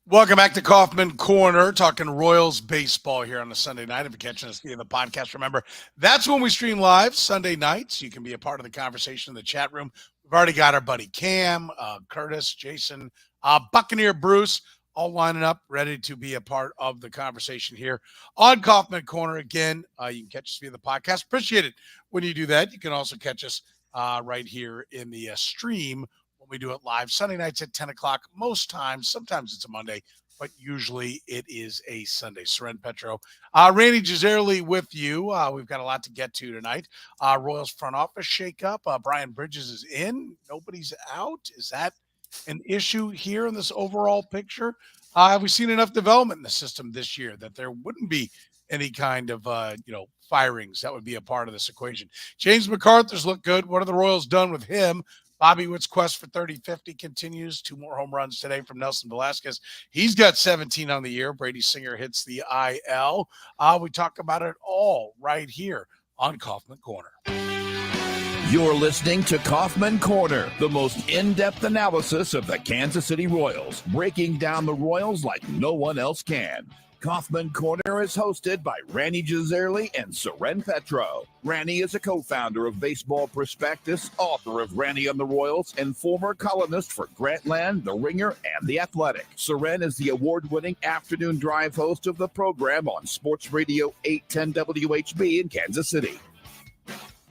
Welcome back to Kaufman Corner, talking Royals baseball here on a Sunday night. If you're catching us via the podcast, remember, that's when we stream live Sunday nights. You can be a part of the conversation in the chat room. We've already got our buddy Cam, Curtis, Jason, Buccaneer Bruce, all lining up, ready to be a part of the conversation here on Kaufman Corner. Again, you can catch us via the podcast. Appreciate it when you do that. You can also catch us right here in the stream. We do it live Sunday nights at 10 o'clock. Most times, sometimes it's a Monday, but usually it is a Sunday. Soren, Petro, Rany, Jazayerli with you. We've got a lot to get to tonight. Royals front office shakeup. Brian Bridges is in. Nobody's out. Is that an issue here in this overall picture? Have we seen enough development in the system this year that there wouldn't be any kind of, firings that would be a part of this equation? James McArthur's looked good. What have the Royals done with him? Bobby Witt's quest for 30-50 continues. 2 more home runs today from Nelson Velazquez. He's got 17 on the year. Brady Singer hits the IL. We talk about it all right here on Kaufman Corner. You're listening to Kaufman Corner, the most in-depth analysis of the Kansas City Royals, breaking down the Royals like no one else can. Kaufman Corner is hosted by Rany Jazayerli and Soren Petro. Rany is a co-founder of Baseball Prospectus, author of Rany on the Royals, and former columnist for Grantland, The Ringer, and The Athletic. Soren is the award-winning afternoon drive host of the program on Sports Radio 810 WHB in Kansas City.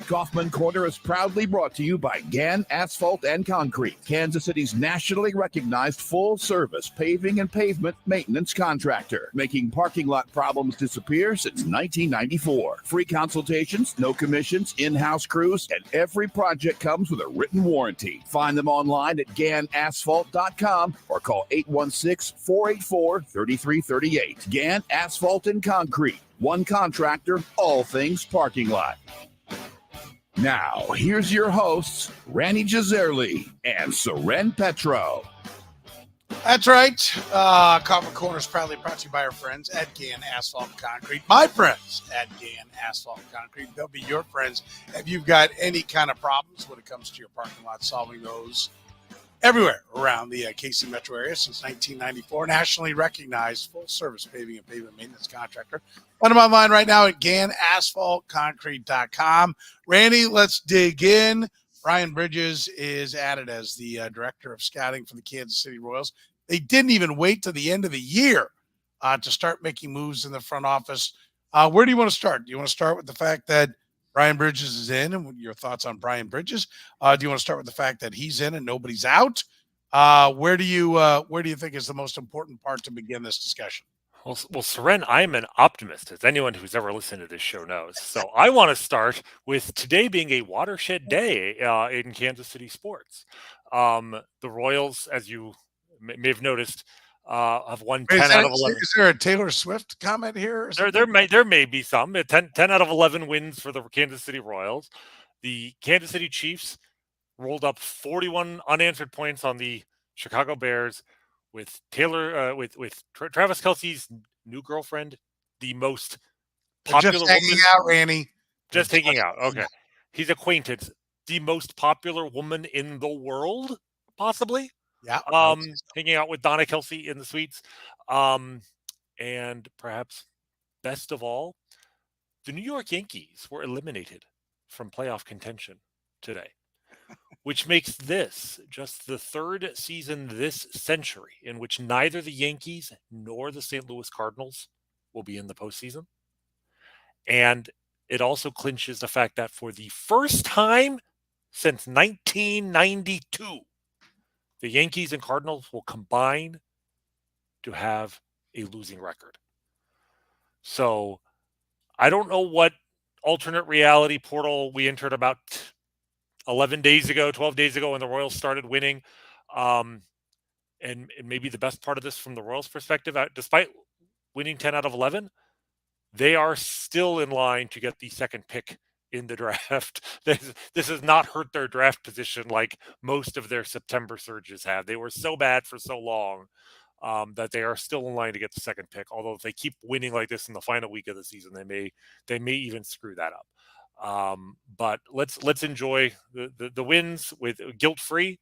Kaufman Corner is proudly brought to you by Gann Asphalt and Concrete, Kansas City's nationally recognized full-service paving and pavement maintenance contractor, making parking lot problems disappear since 1994. Free consultations, no commissions, in-house crews, and every project comes with a written warranty. Find them online at GannAsphalt.com or call 816-484-3338. Gann Asphalt and Concrete, one contractor, all things parking lot. Now, here's your hosts, Rany Jazayerli and Soren Petro. That's right. Kaufman Corner is proudly brought to you by our friends at Gann Asphalt and Concrete. My friends at Gann Asphalt and Concrete. They'll be your friends if you've got any kind of problems when it comes to your parking lot, solving those everywhere around the KC metro area since 1994. Nationally recognized full-service paving and pavement maintenance contractor. Find them online right now at GannAsphaltConcrete.com. Rany, let's dig in. Brian Bridges is added as the director of scouting for the Kansas City Royals. They didn't even wait to the end of the year to start making moves in the front office. Where do you want to start? Do you want to start with the fact that Brian Bridges is in, and your thoughts on Brian Bridges? Do you want to start with the fact that he's in and nobody's out? Where do you think is the most important part to begin this discussion? Well, Soren, I'm an optimist, as anyone who's ever listened to this show knows. So I want to start with today being a watershed day in Kansas City sports. The Royals, as you may have noticed, have won 10 out of 11. Is there a Taylor Swift comment here? There may be some. 10 out of 11 wins for the Kansas City Royals. The Kansas City Chiefs rolled up 41 unanswered points on the Chicago Bears with with Travis Kelce's new girlfriend, the most popular just hanging woman. Out, Rany. Just hanging out. Okay. He's acquainted. The most popular woman in the world, possibly. Yeah. Hanging out with Donna Kelce in the suites. And perhaps best of all, the New York Yankees were eliminated from playoff contention today, which makes this just the third season this century in which neither the Yankees nor the St. Louis Cardinals will be in the postseason. And it also clinches the fact that for the first time since 1992, the Yankees and Cardinals will combine to have a losing record. So I don't know what alternate reality portal we entered about 12 days ago, when the Royals started winning. And maybe the best part of this from the Royals' perspective, despite winning 10 out of 11, they are still in line to get the second pick in the draft. This has not hurt their draft position like most of their September surges have. They were so bad for so long that they are still in line to get the second pick. Although if they keep winning like this in the final week of the season, they may even screw that up. But let's enjoy the wins with guilt-free.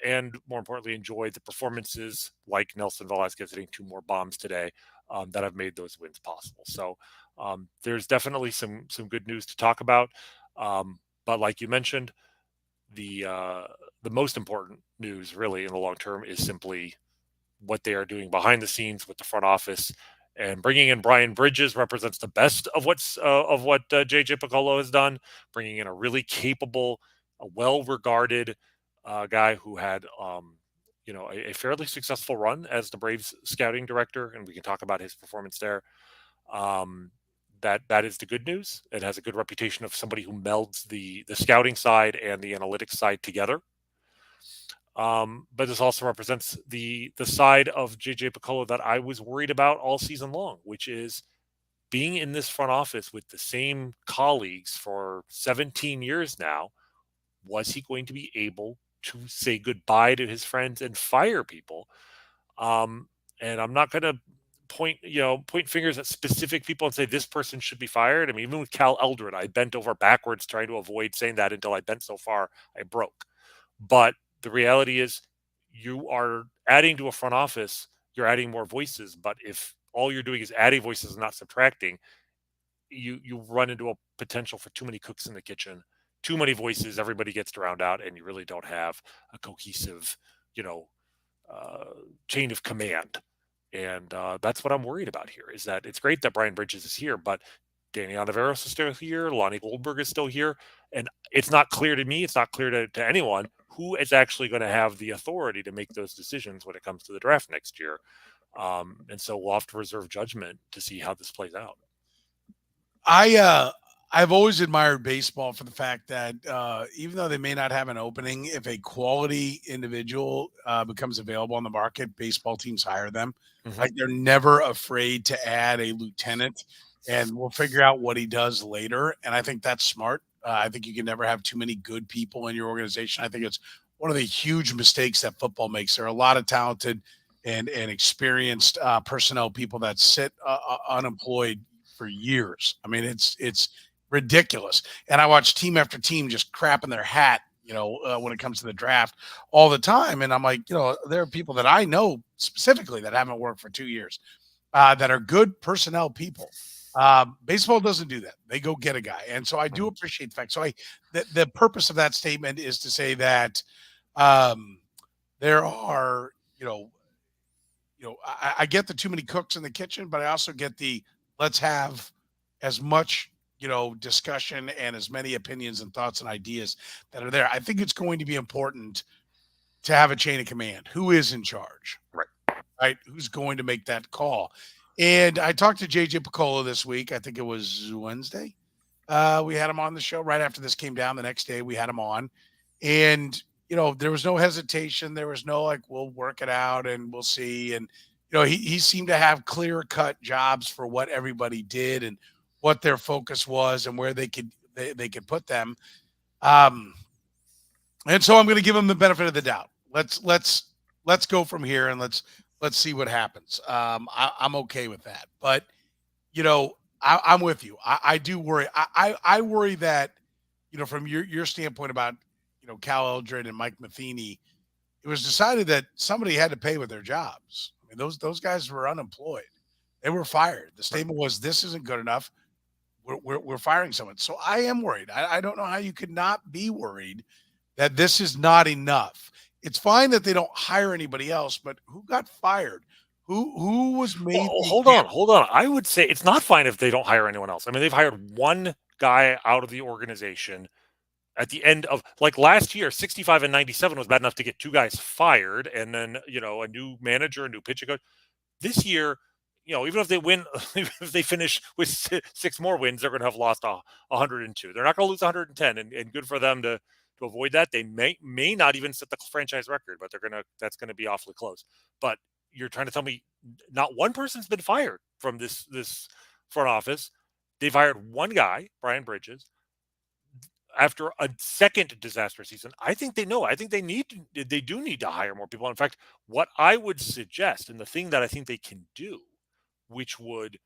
and more importantly, enjoy the performances like Nelson Velazquez hitting 2 more bombs today that have made those wins possible. So there's definitely some good news to talk about. But like you mentioned, the most important news really in the long term is simply what they are doing behind the scenes with the front office. And bringing in Brian Bridges represents the best of what JJ Piccolo has done. Bringing in a really capable, a well-regarded guy who had a fairly successful run as the Braves scouting director, and we can talk about his performance there. That is the good news. It has a good reputation of somebody who melds the scouting side and the analytics side together. But this also represents the side of JJ Piccolo that I was worried about all season long, which is being in this front office with the same colleagues for 17 years now. Was he going to be able to say goodbye to his friends and fire people? And I'm not going to point fingers at specific people and say this person should be fired. I mean, even with Cal Eldred, I bent over backwards trying to avoid saying that until I bent so far I broke. But the reality is, you are adding to a front office, you're adding more voices. But if all you're doing is adding voices and not subtracting, you run into a potential for too many cooks in the kitchen, too many voices, everybody gets drowned out, and you really don't have a cohesive, chain of command. And that's what I'm worried about here, is that it's great that Brian Bridges is here, but Danny Ontiveros is still here, Lonnie Goldberg is still here, and it's not clear to me, it's not clear to anyone who is actually going to have the authority to make those decisions when it comes to the draft next year. And so we'll have to reserve judgment to see how this plays out. I've always admired baseball for the fact that even though they may not have an opening, if a quality individual becomes available on the market, baseball teams hire them. Mm-hmm. Like, they're never afraid to add a lieutenant, and we'll figure out what he does later. And I think that's smart. I think you can never have too many good people in your organization. I think it's one of the huge mistakes that football makes. There are a lot of talented and experienced personnel people that sit unemployed for years. I mean, it's ridiculous. And I watch team after team just crap in their hat, when it comes to the draft all the time. And I'm like, there are people that I know specifically that haven't worked for 2 years that are good personnel people. Baseball doesn't do that. They go get a guy. And so I do appreciate the fact. So the purpose of that statement is to say that there are, I get the too many cooks in the kitchen, but I also get the let's have as much discussion and as many opinions and thoughts and ideas that are there. I think it's going to be important to have a chain of command. Who is in charge? Right? Who's going to make that call? And I talked to JJ Piccolo this week. I think it was Wednesday. We had him on the show right after this came down. The next day we had him on. And, there was no hesitation. There was no we'll work it out and we'll see. And, he seemed to have clear-cut jobs for what everybody did and what their focus was and where they could put them. And so I'm going to give them the benefit of the doubt. Let's go from here and let's see what happens. I'm okay with that. But, I'm with you. I do worry. I worry that, from your standpoint about, Cal Eldred and Mike Matheny, it was decided that somebody had to pay with their jobs. I mean, those guys were unemployed. They were fired. The statement was, this isn't good enough. We're firing someone. So I am worried. I don't know how you could not be worried that this is not enough. It's fine that they don't hire anybody else, but who got fired? Who was made? Hold on. I would say it's not fine if they don't hire anyone else. I mean, they've hired one guy out of the organization at the end of last year. 65 and 97 was bad enough to get 2 guys fired, and then a new manager, a new pitching coach. This year, even if they win, if they finish with 6 more wins, they're going to have lost 102. They're not going to lose 110, and good for them to avoid that. They may not even set the franchise record, but that's going to be awfully close. But you're trying to tell me not one person's been fired from this front office. They've hired one guy, Brian Bridges, after a second disaster season. I think they know. I think they do need to hire more people. In fact, what I would suggest, and the thing that I think they can do, which would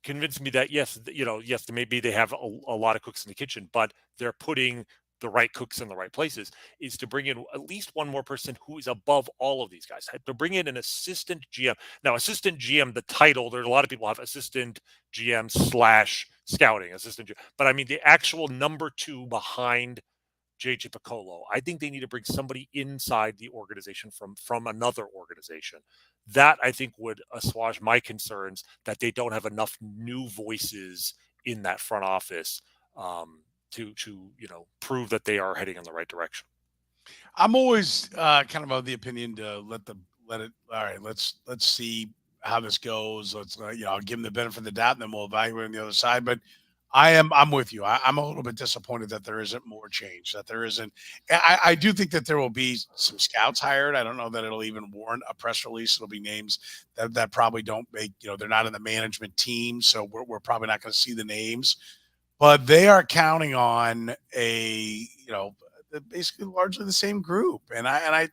convince me that yes, maybe they have a lot of cooks in the kitchen, but they're putting the right cooks in the right places, is to bring in at least one more person who is above all of these guys. To bring in an assistant GM. Now, assistant GM, the title, there's a lot of people have assistant GM / scouting assistant GM, but I mean the actual number 2 behind JJ Piccolo. I think they need to bring somebody inside the organization from another organization. That I think would assuage my concerns that they don't have enough new voices in that front office to prove that they are heading in the right direction. I'm always kind of the opinion to let it. All right, let's see how this goes. Let's I'll give them the benefit of the doubt, and then we'll evaluate on the other side. But I'm with you. I'm a little bit disappointed that there isn't more change. That there isn't. I do think that there will be some scouts hired. I don't know that it'll even warrant a press release. It'll be names that probably don't make they're not in the management team, so we're probably not going to see the names. But they are counting on basically largely the same group. And I'm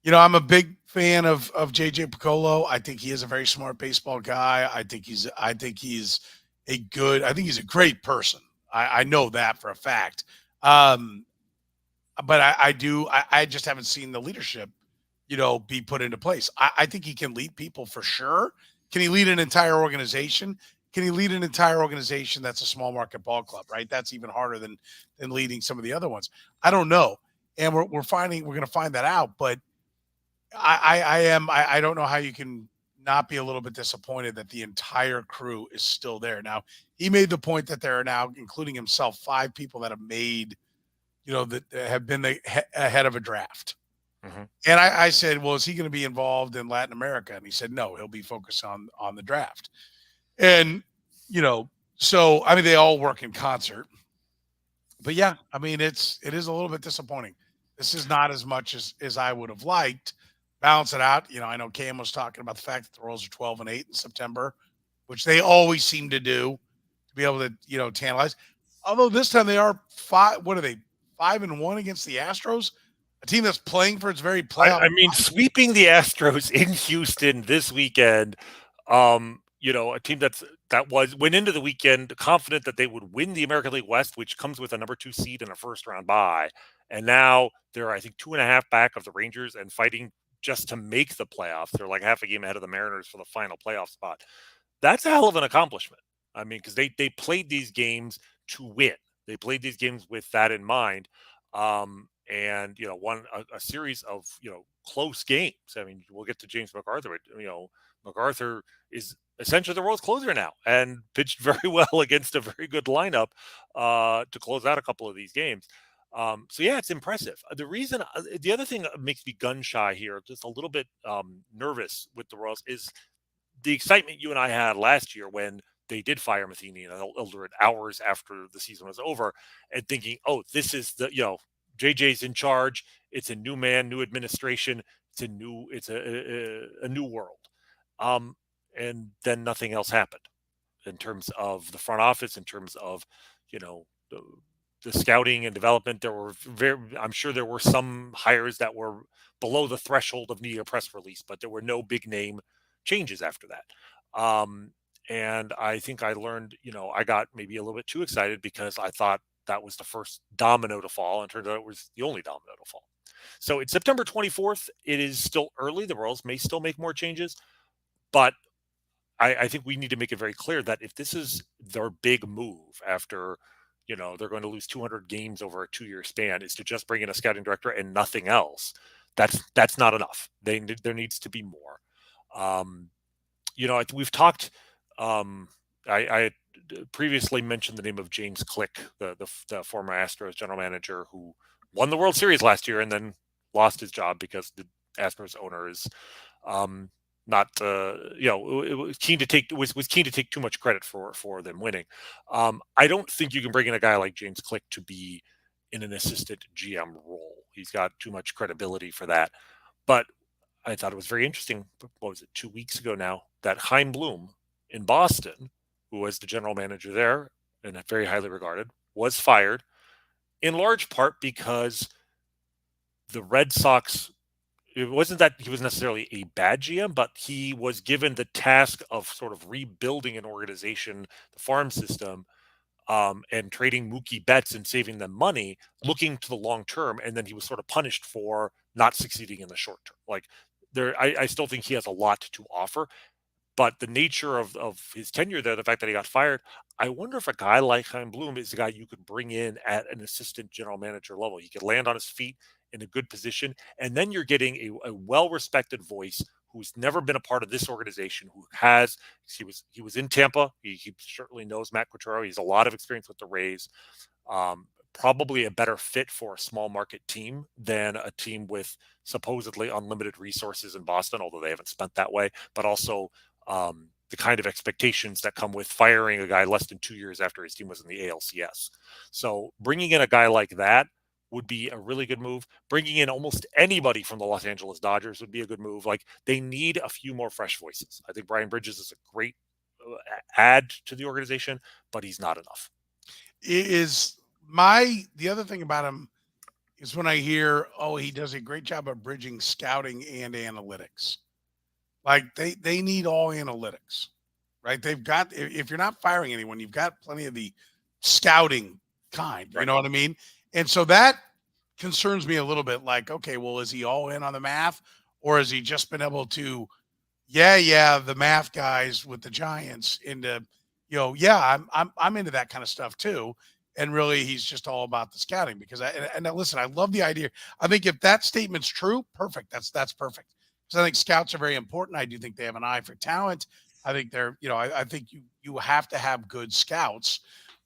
a big fan of JJ Piccolo. I think he is a very smart baseball guy. I think he's a great person. I know that for a fact. But I just haven't seen the leadership, be put into place. I think he can lead people for sure. Can he lead an entire organization? Can he lead an entire organization that's a small market ball club, right? That's even harder than leading some of the other ones. I don't know. And we're going to find that out. But I don't know how you can not be a little bit disappointed that the entire crew is still there. Now, he made the point that there are now, including himself, 5 people that have made, that have been ahead of a draft. Mm-hmm. And I said, well, is he going to be involved in Latin America? And he said, no, he'll be focused on the draft. And, so, I mean, they all work in concert. But, yeah, I mean, it is a little bit disappointing. This is not as much as I would have liked. Balance it out. I know Cam was talking about the fact that the Royals are 12-8 in September, which they always seem to do, to be able to, tantalize. Although this time they are 5-1 against the Astros, a team that's playing for its very playoff. I mean, sweeping the Astros in Houston this weekend, a team went into the weekend confident that they would win the American League West, which comes with a number 2 seed and a first round bye. And now they're, I think, 2.5 back of the Rangers and fighting just to make the playoffs. They're like half a game ahead of the Mariners for the final playoff spot. That's a hell of an accomplishment. I mean, because they played these games to win. They played these games with that in mind. And won a series of close games. I mean, we'll get to James McArthur. McArthur is essentially the Royals closer now and pitched very well against a very good lineup to close out a couple of these games. So yeah, it's impressive. The other thing that makes me gun shy here, just a little bit nervous with the Royals, is the excitement you and I had last year when they did fire Matheny and Eldred hours after the season was over, and thinking, oh, this is JJ's in charge. It's a new man, new administration. It's a new world. And then nothing else happened in terms of the front office, in terms of, the scouting and development. I'm sure there were some hires that were below the threshold of needing a press release, but there were no big name changes after that. And I think I learned, I got maybe a little bit too excited because I thought that was the first domino to fall, and turned out it was the only domino to fall. So it's September 24th. It is still early. The Royals may still make more changes, but I think we need to make it very clear that if this is their big move after, they're going to lose 200 games over a 2-year span, is to just bring in a scouting director and nothing else, that's not enough. There needs to be more. We've talked. I previously mentioned the name of James Click, the former Astros general manager who won the World Series last year and then lost his job because the Astros owner is not was keen to take too much credit for them winning. I don't think you can bring in a guy like James Click to be in an assistant GM role. He's got too much credibility for that. But I thought it was very interesting. What was it, 2 weeks ago now, that Chaim Bloom in Boston, who was the general manager there and very highly regarded, was fired in large part because the Red Sox, it wasn't that he was necessarily a bad GM, but he was given the task of sort of rebuilding an organization, the farm system, and trading Mookie Betts and saving them money, looking to the long term, and then he was sort of punished for not succeeding in the short term. Like I still think he has a lot to offer, but the nature of his tenure there, the fact that he got fired, I wonder if a guy like Chaim Bloom is a guy you could bring in at an assistant general manager level. He could land on his feet in a good position, and then you're getting a well-respected voice who's never been a part of this organization, he was in Tampa. He certainly knows Matt Quatraro. He has a lot of experience with the Rays. Probably a better fit for a small market team than a team with supposedly unlimited resources in Boston, although they haven't spent that way, but also the kind of expectations that come with firing a guy less than 2 years after his team was in the ALCS. So bringing in a guy like that would be a really good move. Bringing in almost anybody from the Los Angeles Dodgers would be a good move. Like, they need a few more fresh voices. I think Brian Bridges is a great add to the organization, but he's not enough. The other thing about him is when I hear, oh, he does a great job of bridging scouting and analytics. Like, they need all analytics, right? They've got, if you're not firing anyone, you've got plenty of the scouting kind, you know what I mean? And so that concerns me a little bit. Like, okay, well, is he all in on the math, or has he just been able to, the math guys with the Giants into, I'm into that kind of stuff too. And really, he's just all about the scouting because listen, I love the idea. I think if that statement's true, perfect. That's perfect. Because I think scouts are very important. I do think they have an eye for talent. I think they're, I think you have to have good scouts,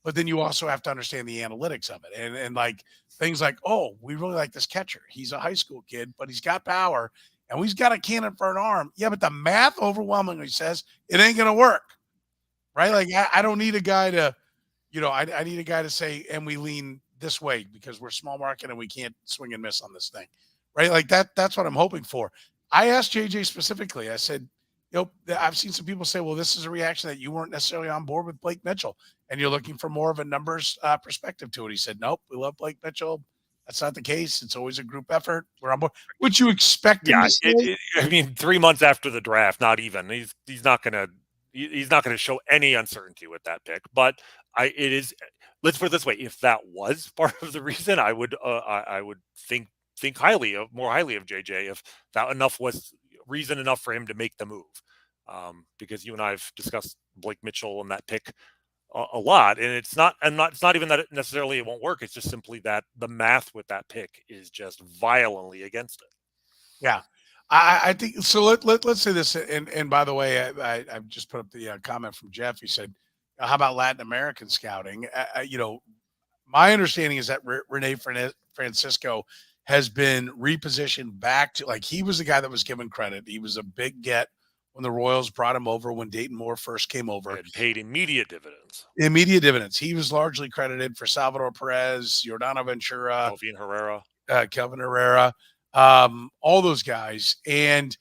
but then you also have to understand the analytics of it. And like things like, oh, we really like this catcher. He's a high school kid, but he's got power and he's got a cannon for an arm. Yeah, but the math overwhelmingly says it ain't going to work. Right? Like, I don't need a guy to, I need a guy to say, and we lean this way because we're small market and we can't swing and miss on this thing. Right? Like that's what I'm hoping for. I asked JJ specifically, I said, I've seen some people say, well, this is a reaction that you weren't necessarily on board with Blake Mitchell and you're looking for more of a numbers perspective to it. He said, nope, we love Blake Mitchell. That's not the case. It's always a group effort. We're on board. Would you expect him to say? I mean, 3 months after the draft, not even. He's not going to show any uncertainty with that pick. But it is. Let's put it this way: if that was part of the reason, I would think more highly of JJ if that enough was reason enough for him to make the move. Because you and I have discussed Blake Mitchell and that pick a lot, and it's not even that necessarily it won't work. It's just simply that the math with that pick is just violently against it. Yeah, I think so. Let's say this, and by the way, I've just put up the comment from Jeff. He said, "How about Latin American scouting?" My understanding is that Rany Francisco has been repositioned back to, like, he was the guy that was given credit. He was a big get when the Royals brought him over, when Dayton Moore first came over. And paid immediate dividends. He was largely credited for Salvador Perez, Yordano Ventura, Kelvin Herrera, all those guys. And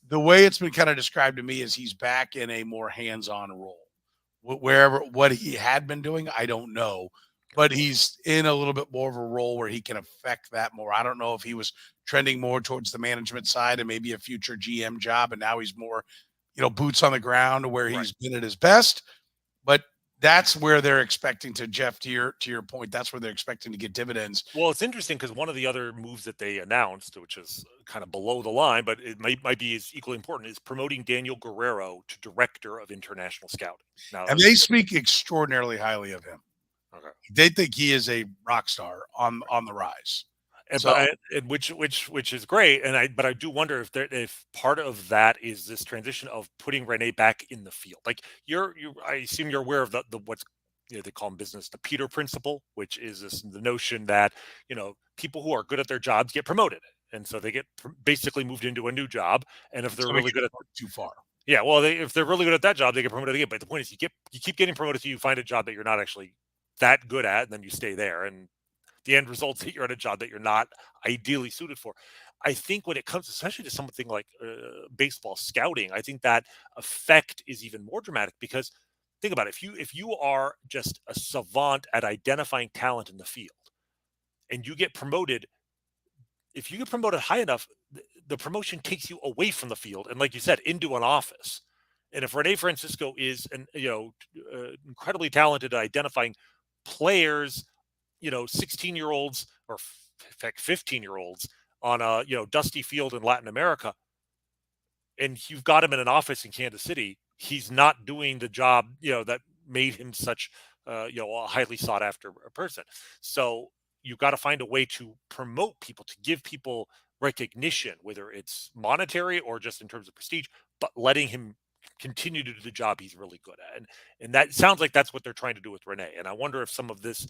the way it's been kind of described to me is he's back in a more hands-on role. What he had been doing, I don't know. But he's in a little bit more of a role where he can affect that more. I don't know if he was trending more towards the management side and maybe a future GM job, and now he's more, boots on the ground where he's been at his best. But that's where they're expecting to, Jeff, to your point, that's where they're expecting to get dividends. Well, it's interesting because one of the other moves that they announced, which is kind of below the line, but it might be as equally important, is promoting Daniel Guerrero to Director of International Scouting. Now, and they speak extraordinarily highly of him. Okay. They think he is a rock star on the rise, which is great. But I do wonder if part of that is this transition of putting Rany back in the field. Like I assume you're aware of the what's they call in business the Peter principle, which is the notion that people who are good at their jobs get promoted, and so they get basically moved into a new job. And if they're really good at too far. Yeah, well, if they're really good at that job, they get promoted again. But the point is, you keep getting promoted, so you find a job that you're not actually that good at, and then you stay there, and the end result is that you're at a job that you're not ideally suited for. I think when it comes especially to something like baseball scouting, I think that effect is even more dramatic because think about it. If you are just a savant at identifying talent in the field and you get promoted, if you get promoted high enough, the promotion takes you away from the field and, like you said, into an office. And if Rene Francisco is incredibly talented at identifying players, 16-year-olds or in fact 15-year-olds on a dusty field in Latin America, and you've got him in an office in Kansas City, he's not doing the job that made him such a highly sought after person. So you've got to find a way to promote people, to give people recognition, whether it's monetary or just in terms of prestige, but letting him continue to do the job he's really good at. And that sounds like that's what they're trying to do with Rene. And I wonder if some of this,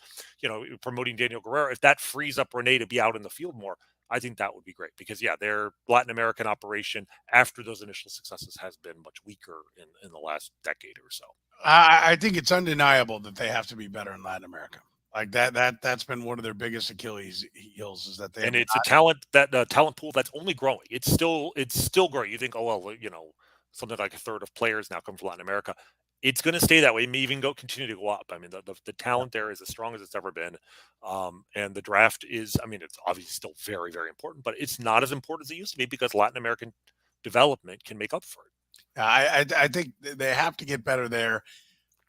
promoting Daniel Guerrero, if that frees up Rene to be out in the field more, I think that would be great because, their Latin American operation after those initial successes has been much weaker in the last decade or so. I think it's undeniable that they have to be better in Latin America. Like that's been one of their biggest Achilles heels is that they and it's a talent talent pool that's only growing. It's still growing. You think, oh well, something like a third of players now come from Latin America. It's going to stay that way. It may even continue to go up. I mean, the talent there is as strong as it's ever been, and the draft is. I mean, it's obviously still very, very important, but it's not as important as it used to be because Latin American development can make up for it. I think they have to get better there.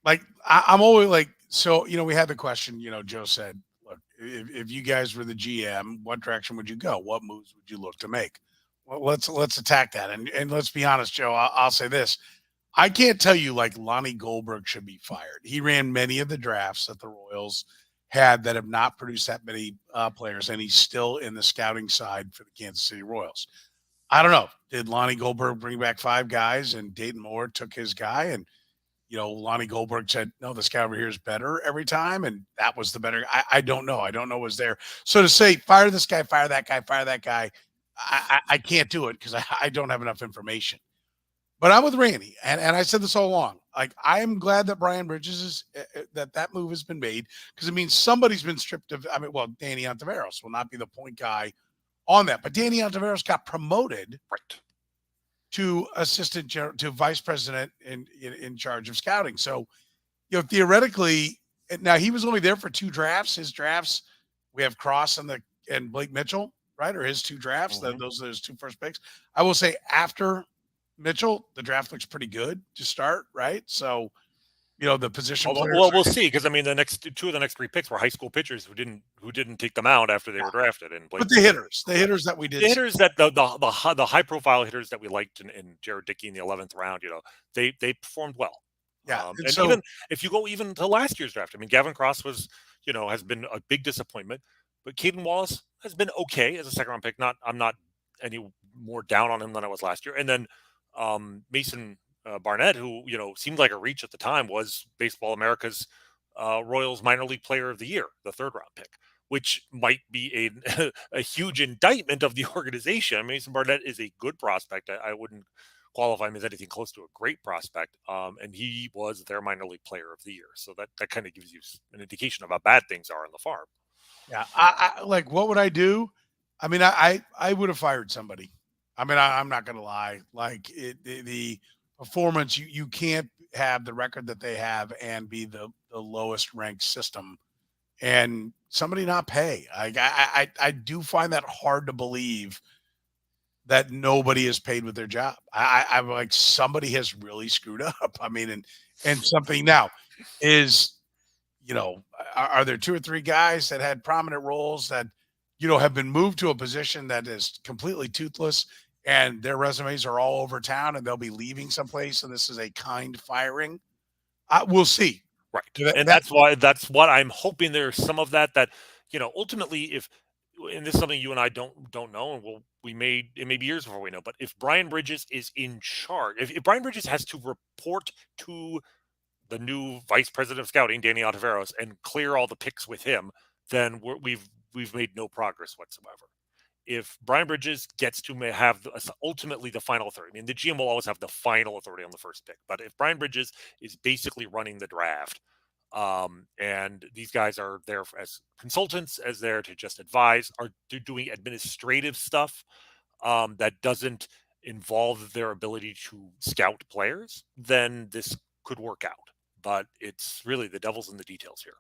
Like I'm always like, so we had the question. Joe said, "Look, if you guys were the GM, what direction would you go? What moves would you look to make?" Well, let's attack that. And let's be honest, Joe. I'll say this. I can't tell you like Lonnie Goldberg should be fired. He ran many of the drafts that the Royals had that have not produced that many players, and he's still in the scouting side for the Kansas City Royals. I don't know. Did Lonnie Goldberg bring back 5 guys and Dayton Moore took his guy? And, Lonnie Goldberg said, no, this guy over here is better every time. And that was the better. I don't know. I don't know what's there. So to say, fire this guy, fire that guy, I can't do it because I don't have enough information. But I'm with Rany, and I said this all along. Like, I am glad that Brian Bridges is that move has been made because it means somebody's been stripped of. I mean, well, Danny Ontiveros will not be the point guy on that, but Danny Ontiveros got promoted to to vice president in charge of scouting. So, theoretically, now he was only there for 2 drafts. His drafts, we have Cross and Blake Mitchell, right? Or his 2 drafts. Mm-hmm. Those are his 2 first picks. I will say after Mitchell, the draft looks pretty good to start, right? So, the position players. Well, we'll see because I mean, the next 2 of the next 3 picks were high school pitchers who didn't take them out after they were drafted. And but the hitters that we did, the hitters that the high profile hitters that we liked in Jared Dickey in the 11th round, they performed well. Yeah, and so, even if you go even to last year's draft, I mean, Gavin Cross was has been a big disappointment, but Caden Wallace has been okay as a 2nd round pick. I'm not any more down on him than I was last year, and then. Mason Barnett, who seemed like a reach at the time, was Baseball America's Royals minor league player of the year, the 3rd round pick, which might be a huge indictment of the organization. Mason Barnett is a good prospect. I wouldn't qualify him as anything close to a great prospect, and he was their minor league player of the year. So that kind of gives you an indication of how bad things are on the farm. Yeah, I like. What would I do? I mean, I would have fired somebody. I mean, I'm not going to lie. Like the performance, you can't have the record that they have and be the lowest ranked system and somebody not pay. I do find that hard to believe that nobody is paid with their job. I'm like, somebody has really screwed up. I mean, and something now is, are there 2 or 3 guys that had prominent roles that, have been moved to a position that is completely toothless and their resumes are all over town and they'll be leaving someplace. And this is a kind firing. We'll see. Right. And that's what I'm hoping there's some of that, ultimately and this is something you and I don't know. And it may be years before we know, but if Brian Bridges is in charge, if Brian Bridges has to report to the new vice president of scouting, Danny Ontiveros, and clear all the picks with him, then we've made no progress whatsoever. If Brian Bridges gets to have ultimately the final authority, I mean, the GM will always have the final authority on the first pick, but if Brian Bridges is basically running the draft, and these guys are there as consultants, as there to just advise, are doing administrative stuff that doesn't involve their ability to scout players, then this could work out. But it's really the devil's in the details here.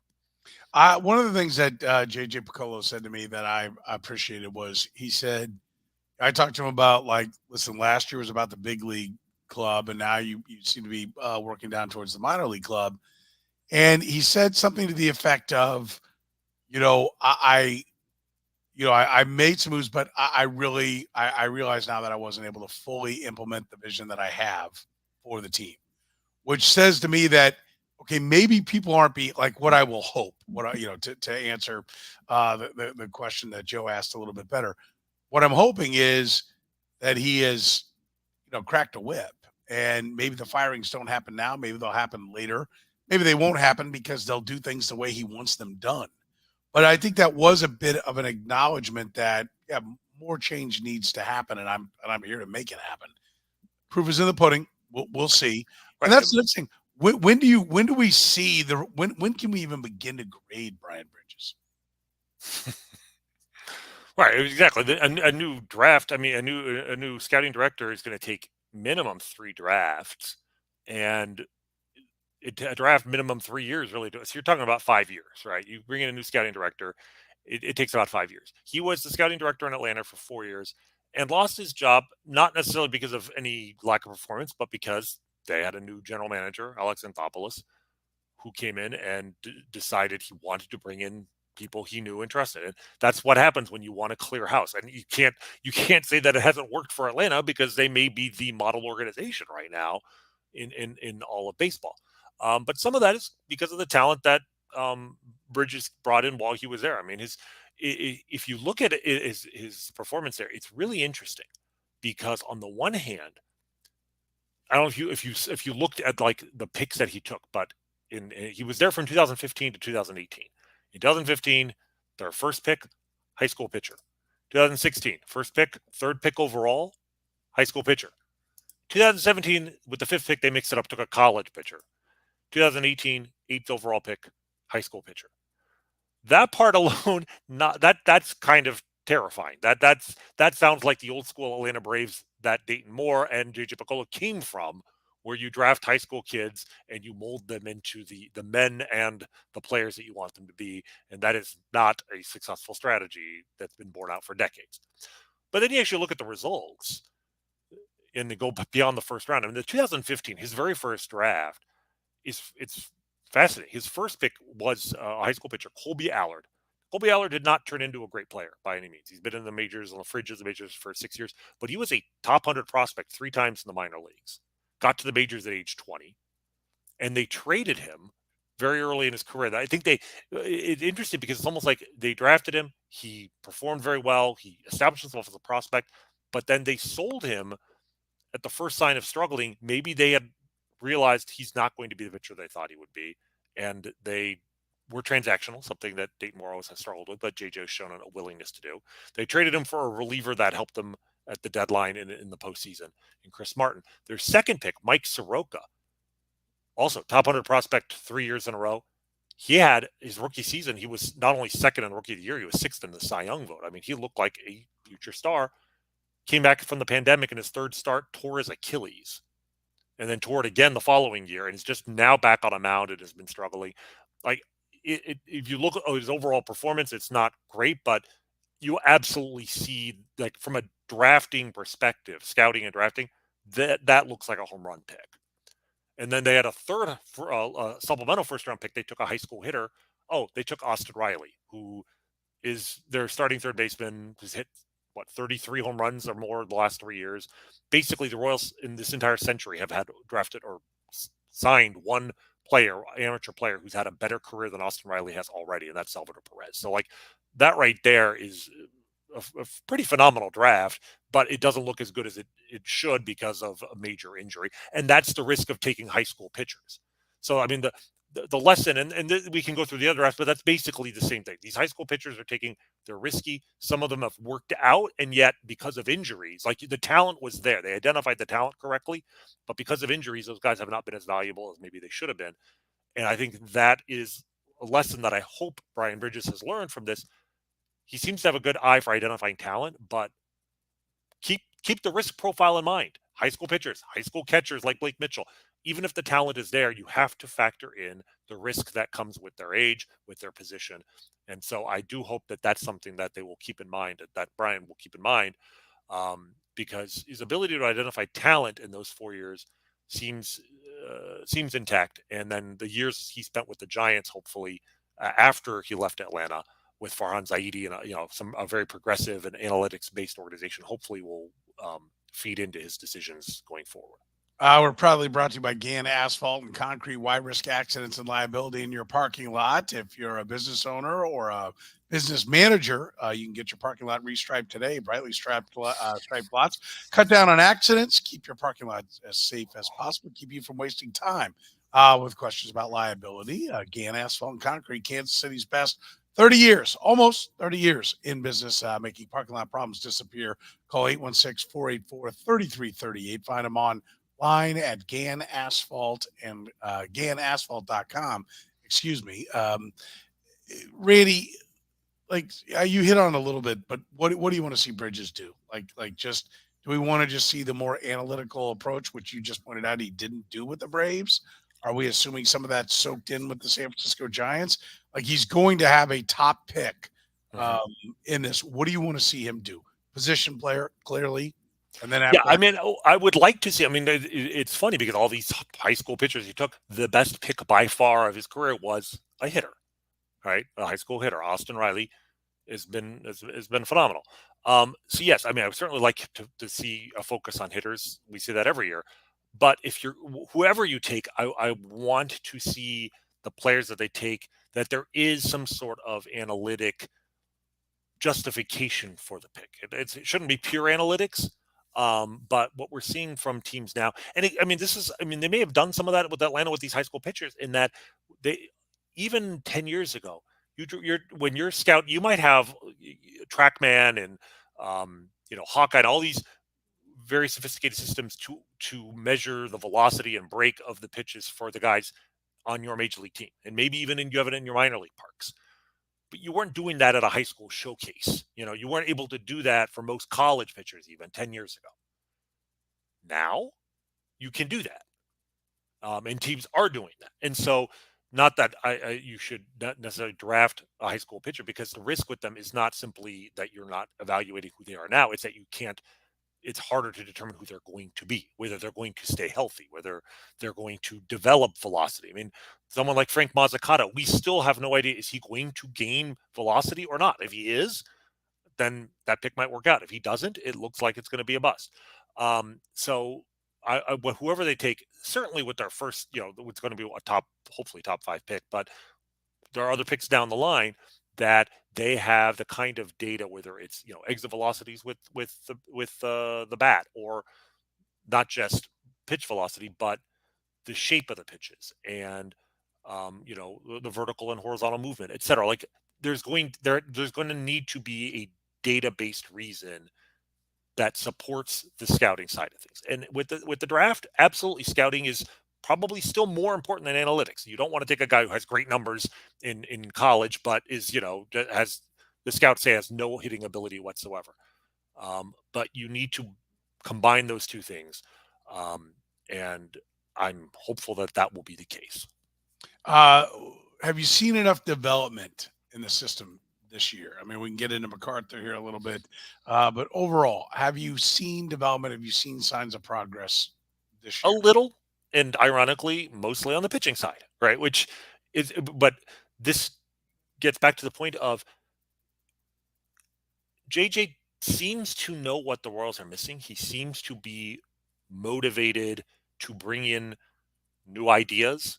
One of the things that JJ Piccolo said to me that I appreciated was he said, I talked to him about, like, listen, last year was about the big league club, and now you seem to be working down towards the minor league club. And he said something to the effect of, I made some moves, but I really realize now that I wasn't able to fully implement the vision that I have for the team, which says to me that, okay, maybe people aren't like what I will hope, to answer the question that Joe asked a little bit better. What I'm hoping is that he has, cracked a whip, and maybe the firings don't happen now. Maybe they'll happen later. Maybe they won't happen because they'll do things the way he wants them done. But I think that was a bit of an acknowledgement that more change needs to happen, and I'm here to make it happen. Proof is in the pudding. We'll see. Right. And that's the next thing. When do we see when can we even begin to grade Brian Bridges? Right, exactly. A new draft. I mean, a new scouting director is going to take minimum 3 drafts, and a draft minimum 3 years really. So you're talking about 5 years, right? You bring in a new scouting director, it takes about 5 years. He was the scouting director in Atlanta for 4 years and lost his job, not necessarily because of any lack of performance, but because they had a new general manager, Alex Anthopoulos, who came in and decided he wanted to bring in people he knew and trusted. And that's what happens when you want to clear house. And you can't say that it hasn't worked for Atlanta, because they may be the model organization right now in all of baseball. But some of that is because of the talent that Bridges brought in while he was there. I mean, if you look at his performance there, it's really interesting, because on the one hand, I don't know if you looked at like the picks that he took, but he was there from 2015 to 2018. In 2015, their first pick, high school pitcher. 2016, first pick, third pick overall, high school pitcher. 2017, with the 5th pick, they mixed it up, took a college pitcher. 2018, 8th overall pick, high school pitcher. That part alone, that's kind of terrifying. That sounds like the old school Atlanta Braves that Dayton Moore and JJ Picollo came from, where you draft high school kids and you mold them into the men and the players that you want them to be. And that is not a successful strategy that's been borne out for decades. But then you actually look at the results and they go beyond the first round. I mean, the 2015, his very first draft, it's fascinating. His first pick was a high school pitcher, Colby Allard. Colby Allard did not turn into a great player by any means. He's been in the majors, on the fringe of the majors for 6 years, but he was a top 100 prospect 3 times in the minor leagues. Got to the majors at age 20, and they traded him very early in his career. I think it's interesting because it's almost like they drafted him. He performed very well. He established himself as a prospect, but then they sold him at the first sign of struggling. Maybe they had realized he's not going to be the pitcher they thought he would be, and they were transactional, something that Dayton Moore always has struggled with, but JJ's shown a willingness to do. They traded him for a reliever that helped them at the deadline in the postseason, in Chris Martin. Their second pick, Mike Soroka, also top 100 prospect 3 years in a row. He had his rookie season. He was not only second in Rookie of the Year, he was 6th in the Cy Young vote. I mean, he looked like a future star. Came back from the pandemic, in his third start, tore his Achilles, and then tore it again the following year, and is just now back on a mound and has been struggling. Like, if you look at his overall performance, it's not great, but you absolutely see, like, from a drafting perspective, scouting and drafting, that looks like a home run pick. And then they had a third supplemental first round pick. They took a high school hitter. Oh, they took Austin Riley, who is their starting third baseman, who's hit 33 home runs or more the last 3 years. Basically, the Royals in this entire century have had drafted or signed one player, amateur player, who's had a better career than Austin Riley has already, and that's Salvador Perez. So, like, that right there is a pretty phenomenal draft, but it doesn't look as good as it should because of a major injury. And that's the risk of taking high school pitchers. So, I mean, the lesson, and we can go through the other drafts, but that's basically the same thing. These high school pitchers they're risky. Some of them have worked out, and yet because of injuries, like, the talent was there. They identified the talent correctly, but because of injuries, those guys have not been as valuable as maybe they should have been. And I think that is a lesson that I hope Brian Bridges has learned from this. He seems to have a good eye for identifying talent, but keep the risk profile in mind. High school pitchers, high school catchers like Blake Mitchell, even if the talent is there, you have to factor in the risk that comes with their age, with their position. And so I do hope that that's something that they will keep in mind, that Brian will keep in mind. because his ability to identify talent in those 4 years seems intact. And then the years he spent with the Giants, hopefully after he left Atlanta with Farhan Zaidi and a very progressive and analytics based organization, hopefully will feed into his decisions going forward. We're proudly brought to you by Gann Asphalt and Concrete. Why risk accidents and liability in your parking lot? If you're a business owner or a business manager, you can get your parking lot restriped today. Brightly striped lots. Cut down on accidents. Keep your parking lot as safe as possible. Keep you from wasting time with questions about liability. Gann Asphalt and Concrete, Kansas City's best. 30 years, almost 30 years in business, making parking lot problems disappear. Call 816-484-3338. Find them online at Gann Asphalt and GannAsphalt.com. Excuse me. Rany, like you hit on a little bit, but what do you want to see Bridges do? Just do we want to just see the more analytical approach, which you just pointed out he didn't do with the Braves? Are we assuming some of that soaked in with the San Francisco Giants? Like he's going to have a top pick in this. What do you want to see him do? Position player, clearly. And then after I would like to see. I mean, it's funny because all these high school pitchers he took, the best pick by far of his career was a hitter, right? A high school hitter. Austin Riley has been phenomenal. So yes, I mean, I would certainly like to see a focus on hitters. We see that every year. But if you're whoever you take, I want to see the players that they take, that there is some sort of analytic justification for the pick. It shouldn't be pure analytics. But what we're seeing from teams now, and they may have done some of that with Atlanta with these high school pitchers, in that they, even 10 years ago, when you're scout, you might have TrackMan and Hawkeye and all these very sophisticated systems to measure the velocity and break of the pitches for the guys on your major league team, and maybe even you have it in your minor league parks. But you weren't doing that at a high school showcase. You weren't able to do that for most college pitchers even 10 years ago. Now you can do that. And teams are doing that. And so, not that you should not necessarily draft a high school pitcher, because the risk with them is not simply that you're not evaluating who they are now. It's that it's harder to determine who they're going to be, whether they're going to stay healthy, whether they're going to develop velocity. I mean, someone like Frank Mazzucato, we still have no idea, is he going to gain velocity or not? If he is, then that pick might work out. If he doesn't, it looks like it's going to be a bust. So whoever they take, certainly with their first, it's going to be hopefully top 5 pick, but there are other picks down the line that they have the kind of data, whether it's exit velocities with the bat, or not just pitch velocity, but the shape of the pitches and the vertical and horizontal movement, etc. Like there's going to need to be a data-based reason that supports the scouting side of things. And with the draft, absolutely, scouting is probably still more important than analytics. You don't want to take a guy who has great numbers in college, but has, the scouts say, has no hitting ability whatsoever. But you need to combine those two things. And I'm hopeful that will be the case. Have you seen enough development in the system this year? I mean, we can get into McArthur here a little bit, but overall, have you seen development? Have you seen signs of progress this year? A little, and ironically, mostly on the pitching side, right? But this gets back to the point of JJ seems to know what the Royals are missing. He seems to be motivated to bring in new ideas,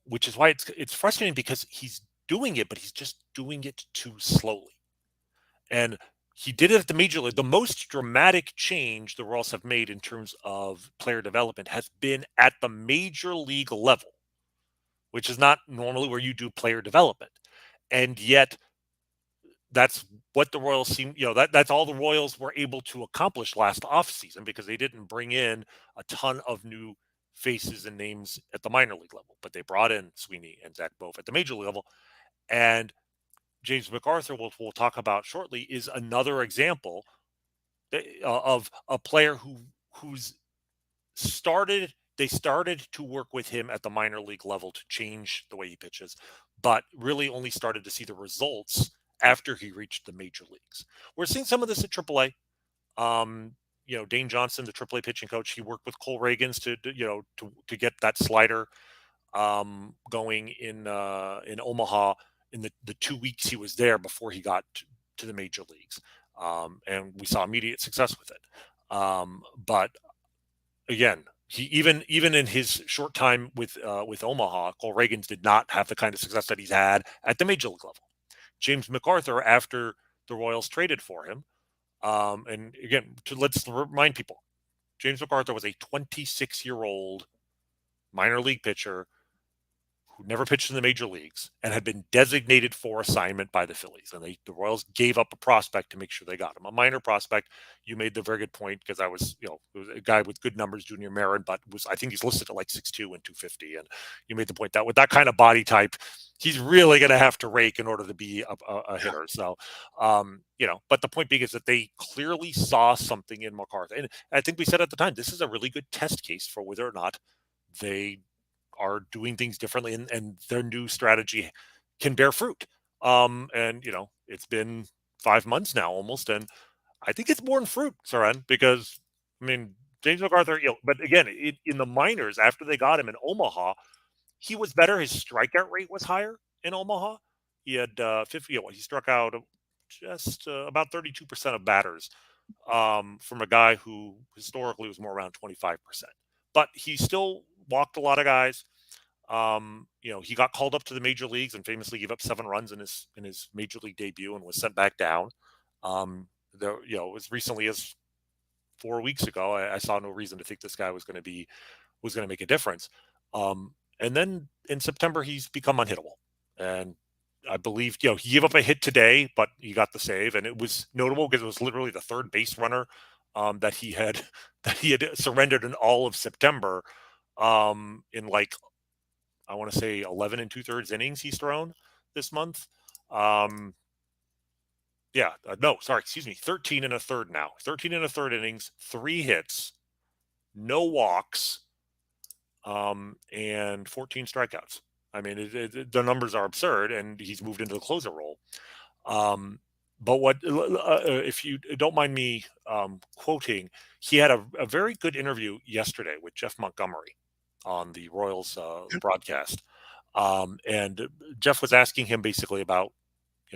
which is why it's frustrating, because he's doing it, but he's just doing it too slowly. And he did it at the major league. The most dramatic change the Royals have made in terms of player development has been at the major league level, which is not normally where you do player development. And yet that's what the Royals seem, that's all the Royals were able to accomplish last offseason, because they didn't bring in a ton of new faces and names at the minor league level, but they brought in Sweeney and Zach Bove at the major league level. And James McArthur, we'll talk about shortly, is another example of a player who's started to work with him at the minor league level to change the way he pitches, but really only started to see the results after he reached the major leagues. We're seeing some of this at AAA. Dane Johnson, the AAA pitching coach, he worked with Cole Reagans to get that slider going in Omaha in the 2 weeks he was there before he got to the major leagues. And we saw immediate success with it. But again, he even in his short time with Omaha, Cole Reagans did not have the kind of success that he's had at the major league level. James McArthur, after the Royals traded for him, and again, let's remind people, James McArthur was a 26-year-old minor league pitcher who never pitched in the major leagues and had been designated for assignment by the Phillies. And the Royals gave up a prospect to make sure they got him. A minor prospect. You made the very good point, because it was a guy with good numbers, Junior Marin, but I think he's listed at like 6'2" and 250. And you made the point that with that kind of body type, he's really going to have to rake in order to be a hitter. So, but the point being is that they clearly saw something in McArthur. And I think we said at the time, this is a really good test case for whether or not they are doing things differently, and their new strategy can bear fruit. It's been 5 months now almost, and I think it's borne fruit, Soren, because James McArthur, but again, in the minors, after they got him in Omaha, he was better. His strikeout rate was higher in Omaha. He had 50. He struck out just about 32% of batters, from a guy who historically was more around 25%. But he still walked a lot of guys. He got called up to the major leagues and famously gave up 7 runs in his major league debut and was sent back down. As recently as 4 weeks ago, I saw no reason to think this guy was going to make a difference. And then in September, he's become unhittable. And I believe, he gave up a hit today, but he got the save, and it was notable because it was literally the third base runner that he had surrendered in all of September. In I want to say 11 2/3 innings he's thrown this month. 13 1/3 now. 13 1/3 innings, 3 hits, no walks, and 14 strikeouts. The numbers are absurd, and he's moved into the closer role. But if you don't mind me quoting, he had a very good interview yesterday with Jeff Montgomery on the Royals broadcast. And Jeff was asking him basically about,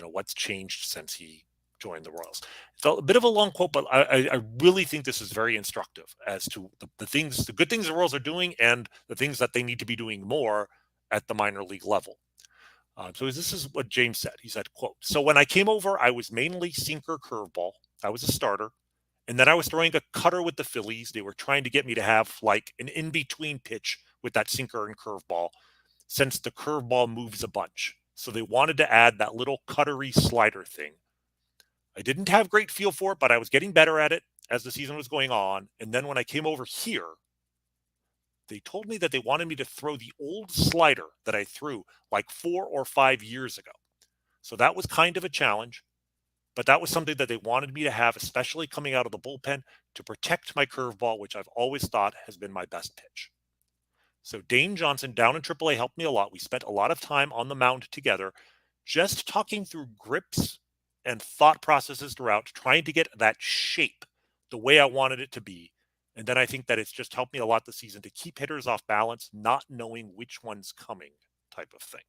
what's changed since he joined the Royals. It's a bit of a long quote, but I really think this is very instructive as to the good things the Royals are doing and the things that they need to be doing more at the minor league level. So this is what James said. He said, quote, "So when I came over, I was mainly sinker curveball. I was a starter. And then I was throwing a cutter with the Phillies. They were trying to get me to have like an in-between pitch with that sinker and curveball, since the curveball moves a bunch. So they wanted to add that little cuttery slider thing. I didn't have great feel for it, but I was getting better at it as the season was going on. And then when I came over here, they told me that they wanted me to throw the old slider that I threw like 4 or 5 years ago. So that was kind of a challenge. But that was something that they wanted me to have, especially coming out of the bullpen, to protect my curveball, which I've always thought has been my best pitch." So Dane Johnson down in AAA helped me a lot. We spent a lot of time on the mound together, just talking through grips and thought processes throughout, trying to get that shape the way I wanted it to be. And then I think that it's just helped me a lot this season to keep hitters off balance, not knowing which one's coming, type of thing.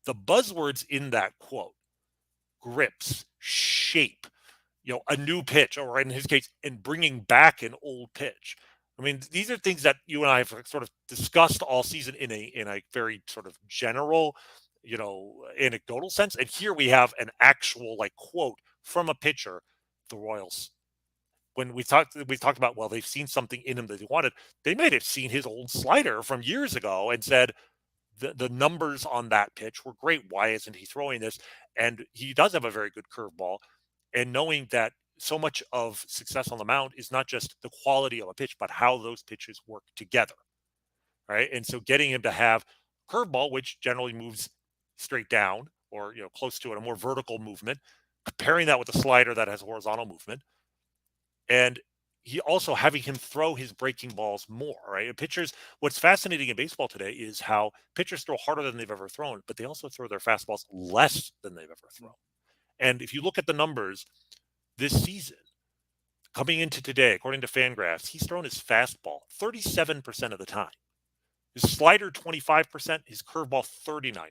The buzzwords in that quote: grips, shape, a new pitch, or in his case, and bringing back an old pitch. These are things that you and I have sort of discussed all season in a very sort of general, anecdotal sense. And here we have an actual quote from a pitcher, the Royals. When we talked about, well, they've seen something in him that they wanted. They might have seen his old slider from years ago and said, the numbers on that pitch were great. Why isn't he throwing this? And he does have a very good curveball. And knowing that so much of success on the mound is not just the quality of a pitch, but how those pitches work together, right? And so getting him to have curveball, which generally moves straight down or close to it, a more vertical movement, comparing that with a slider that has horizontal movement, and he also having him throw his breaking balls more, right? Pitchers, what's fascinating in baseball today is how pitchers throw harder than they've ever thrown, but they also throw their fastballs less than they've ever thrown. And if you look at the numbers this season, Coming into today, according to Fangraphs, he's thrown his fastball 37% of the time. His slider 25%, his curveball 39%.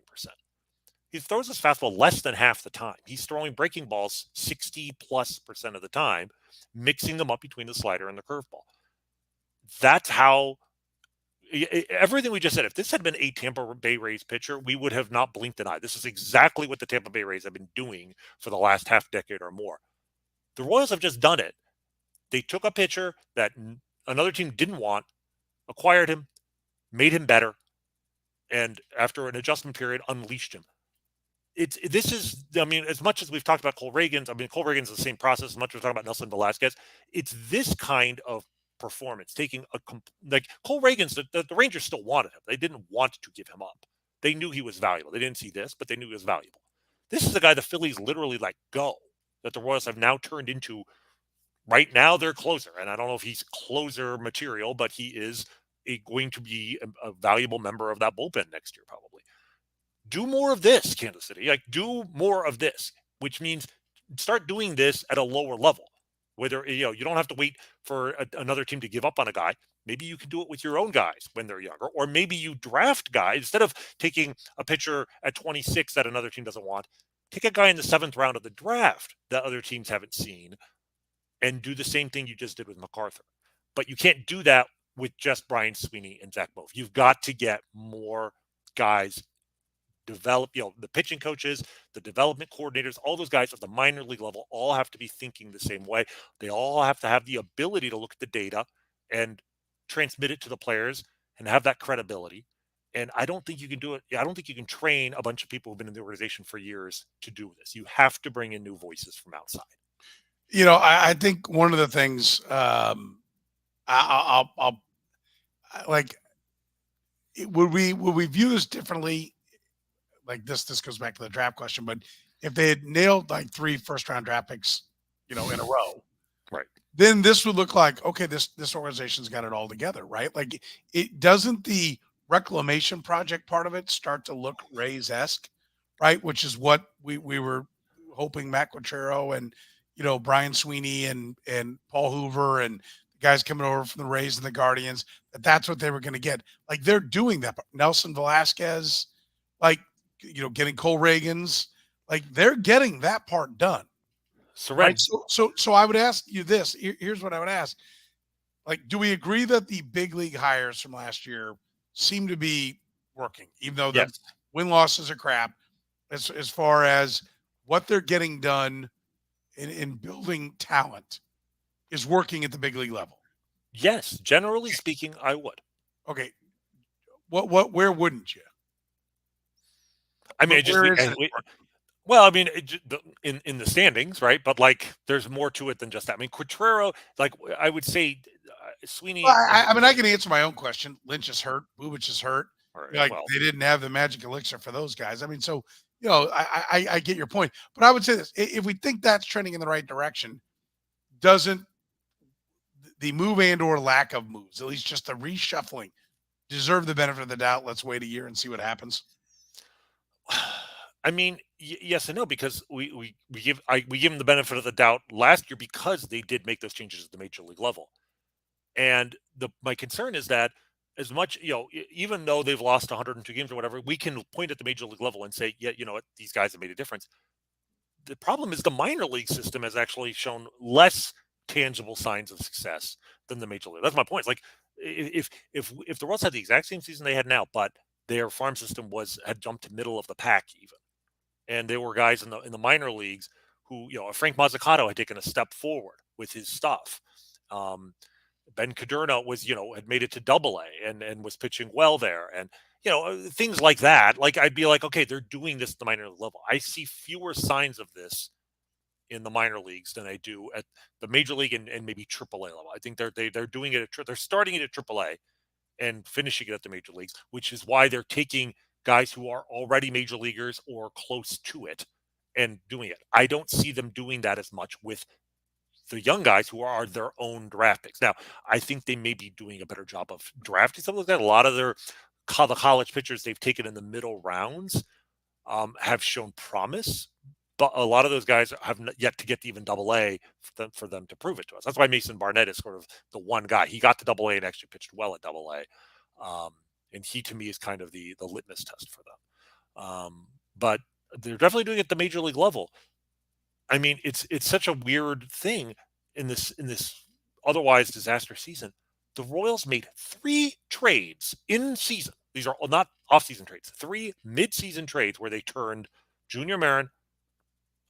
He throws his fastball less than half the time. He's throwing breaking balls 60+% of the time, mixing them up between the slider and the curveball. That's how everything we just said. If this had been a Tampa Bay Rays pitcher, we would have not blinked an eye. This is exactly what the Tampa Bay Rays have been doing for the last half decade or more. The Royals have just done it. They took a pitcher that another team didn't want, acquired him, made him better, and after an adjustment period, unleashed him. As much as we've talked about Cole Reagans, Cole Reagans is the same process as much as we're talking about Nelson Velazquez. It's this kind of performance, taking like Cole Reagans, the Rangers still wanted him. They didn't want to give him up. They knew he was valuable. They didn't see this, but they knew he was valuable. This is the guy the Phillies literally let go, that the Royals have now turned into, right now, their closer. And I don't know if he's closer material, but he is going to be a valuable member of that bullpen next year, probably. Do more of this, Kansas City. Do more of this, which means start doing this at a lower level. Whether, you don't have to wait for another team to give up on a guy. Maybe you can do it with your own guys when they're younger, or maybe you draft guys instead of taking a pitcher at 26 that another team doesn't want. Take a guy in the 7th round of the draft that other teams haven't seen, and do the same thing you just did with McArthur. But you can't do that with just Brian Sweeney and Zach Bove. You've got to get more guys develop, the pitching coaches, the development coordinators, all those guys at the minor league level all have to be thinking the same way. They all have to have the ability to look at the data and transmit it to the players and have that credibility. And I don't think you can do it. I don't think you can train a bunch of people who've been in the organization for years to do this. You have to bring in new voices from outside. I think one of the things would we view this differently? Like this goes back to the draft question, but if they had nailed like 3 first-round draft picks, in a row, right, then this would look like, okay, this organization's got it all together, right? Like, it doesn't the reclamation project part of it start to look Rays-esque, right? Which is what we were hoping Matt Quatrero and Brian Sweeney and Paul Hoover and the guys coming over from the Rays and the Guardians, that's what they were going to get. Like, they're doing that. Nelson Velazquez, getting Cole Reagans, like they're getting that part done. Soren. Right? So I would ask you this. Here's what I would ask. Like, do we agree that the big league hires from last year seem to be working, even though the win losses are crap, as far as what they're getting done in building talent is working at the big league level? Yes, generally speaking, I would. Okay. Where wouldn't you? In the standings, right? But there's more to it than just that. Quatrero, I would say Sweeney. Well, I can answer my own question. Lynch is hurt. Bubich is hurt. They didn't have the magic elixir for those guys. So I get your point. But I would say this: if we think that's trending in the right direction, doesn't the move and/or lack of moves, at least just the reshuffling, deserve the benefit of the doubt? Let's wait a year and see what happens. Yes and no, because we give them the benefit of the doubt last year because they did make those changes at the major league level. And my concern is that as much, even though they've lost 102 games or whatever, we can point at the major league level and say, these guys have made a difference. The problem is the minor league system has actually shown less tangible signs of success than the major league. That's my point. It's if the Royals had the exact same season they had now, but their farm system had jumped to middle of the pack even. And there were guys in the minor leagues who, Frank Mazzucato had taken a step forward with his stuff. Ben Cadurna had made it to AA and was pitching well there. And, things like that. I'd be like, okay, they're doing this at the minor league level. I see fewer signs of this in the minor leagues than I do at the major league and maybe AAA level. I think they're doing it they're starting it at AAA and finishing it at the major leagues, which is why they're taking guys who are already major leaguers or close to it and doing it. I don't see them doing that as much with the young guys who are their own draft picks. Now, I think they may be doing a better job of drafting something like that. A lot of the college pitchers they've taken in the middle rounds have shown promise, but a lot of those guys have yet to get to even AA for them to prove it to us. That's why Mason Barnett is sort of the one guy. He got to AA and actually pitched well at AA. And he, to me, is kind of the litmus test for them. But they're definitely doing it at the major league level. I mean, it's such a weird thing in this otherwise disaster season. The Royals made 3 trades in season. These are not off-season trades. 3 mid-season trades where they turned Junior Marin,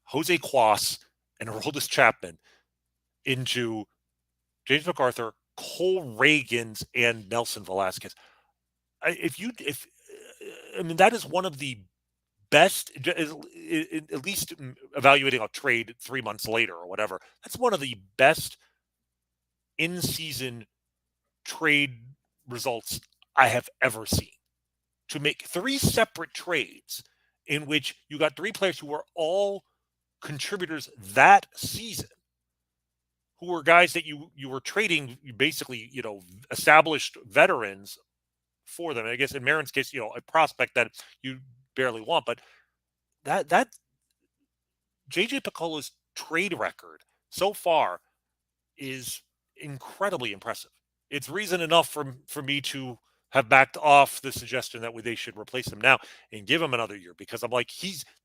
Jose Cuas, and Aroldis Chapman into James McArthur, Cole Reagans, and Nelson Velazquez. I mean, that is one of the best, at least evaluating a trade 3 months later or whatever. That's one of the best in-season trade results I have ever seen. To make 3 separate trades in which you got 3 players who were all contributors that season, who were guys that you were trading, basically, established veterans for them. And I guess in Marin's case, a prospect that you barely want, but that JJ Piccolo's trade record so far is incredibly impressive. It's reason enough for me to have backed off the suggestion that they should replace him now and give him another year, because I'm like,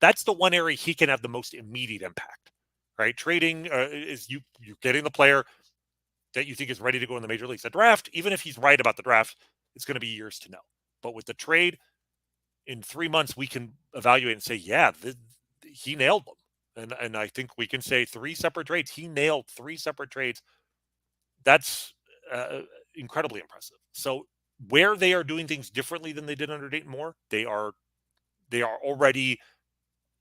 that's the one area he can have the most immediate impact, right? Trading is you're getting the player that you think is ready to go in the major leagues. The draft, even if he's right about the draft, it's going to be years to know. But with the trade, in 3 months, we can evaluate and say, yeah, he nailed them. And I think we can say 3 separate trades. He nailed 3 separate trades. That's incredibly impressive. So where they are doing things differently than they did under Dayton Moore, they are already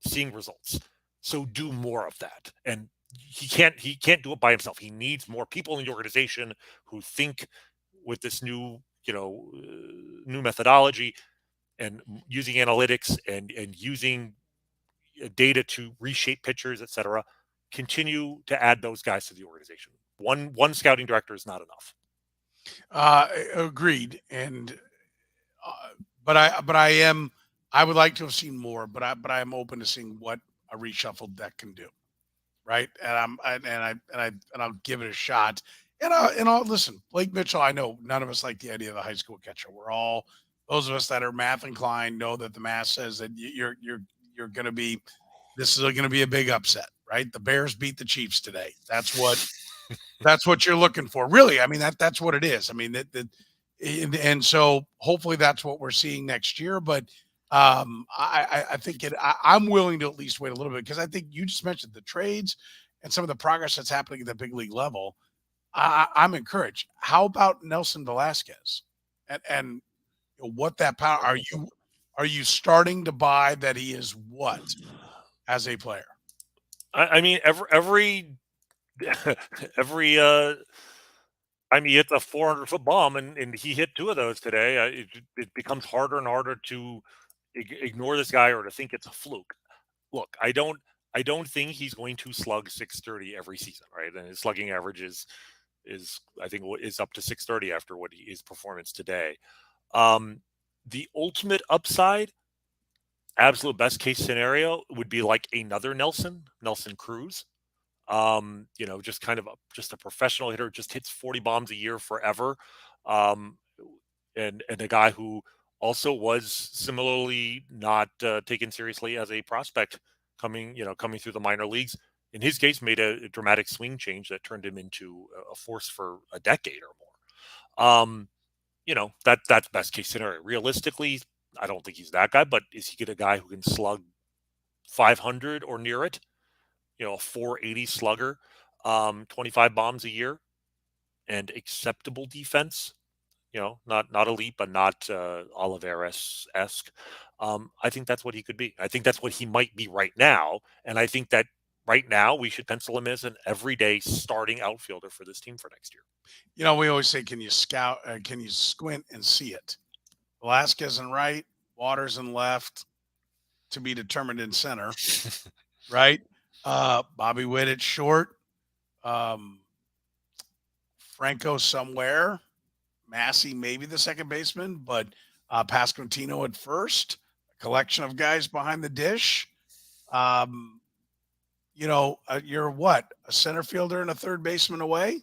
seeing results. So do more of that. And he can't do it by himself. He needs more people in the organization who think with this new methodology and using analytics and using data to reshape pitchers, et cetera. Continue to add those guys to the organization. One scouting director is not enough. Agreed. And but I would like to have seen more, but I am open to seeing what a reshuffled deck can do. Right. And I'll give it a shot. And I'll listen, Blake Mitchell. I know none of us like the idea of the high school catcher. We're all, those of us that are math inclined know that the math says that you're going to be, this is going to be a big upset, right? The Bears beat the Chiefs today. That's what you're looking for. Really. I mean, that's what it is. I mean, and so hopefully that's what we're seeing next year. But I think I'm willing to at least wait a little bit, because I think you just mentioned the trades and some of the progress that's happening at the big league level. I'm encouraged. How about Nelson Velazquez and what that power are you starting to buy that he is what as a player? I mean, every I mean, it's a 400-foot bomb, and he hit 2 of those today. It becomes harder and harder to ignore this guy or to think it's a fluke. Look, I don't think he's going to slug 630 every season, right? And his slugging average is I think is up to 630 after his performance today. The ultimate upside, absolute best case scenario, would be like another Nelson Cruz. Just kind of just a professional hitter, just hits 40 bombs a year forever. And a guy who also was similarly not taken seriously as a prospect coming through the minor leagues. In his case, made a dramatic swing change that turned him into a force for a decade or more. That's best case scenario. Realistically, I don't think he's that guy, but is he a guy who can slug 500 or near it? A 480 slugger, 25 bombs a year, and acceptable defense. Not elite, but not Olivares-esque. I think that's what he could be. I think that's what he might be right now. And I think that right now we should pencil him as an everyday starting outfielder for this team for next year. We always say, can you squint and see it? Velazquez in right, Waters in left, to be determined in center, right? Bobby Witt at short, Franco somewhere, Massey maybe the second baseman, but Pasquantino at first, a collection of guys behind the dish. you're what, a center fielder and a third baseman away.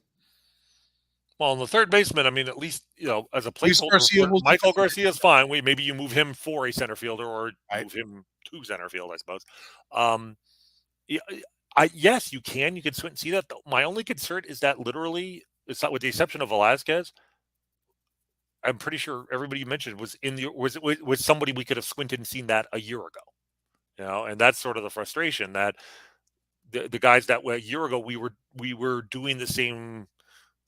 Well, on the third baseman, I mean, at least as a Luis placeholder Garcia for will Michael defend, Garcia is fine. Maybe you move him for a center fielder or right? move him to center field, I suppose. Yeah, yes, you can. You can see that. My only concern is that literally, it's not with the exception of Velazquez. I'm pretty sure everybody you mentioned was was somebody we could have squinted and seen that a year ago. And that's sort of the frustration that the guys that a year ago we were doing the same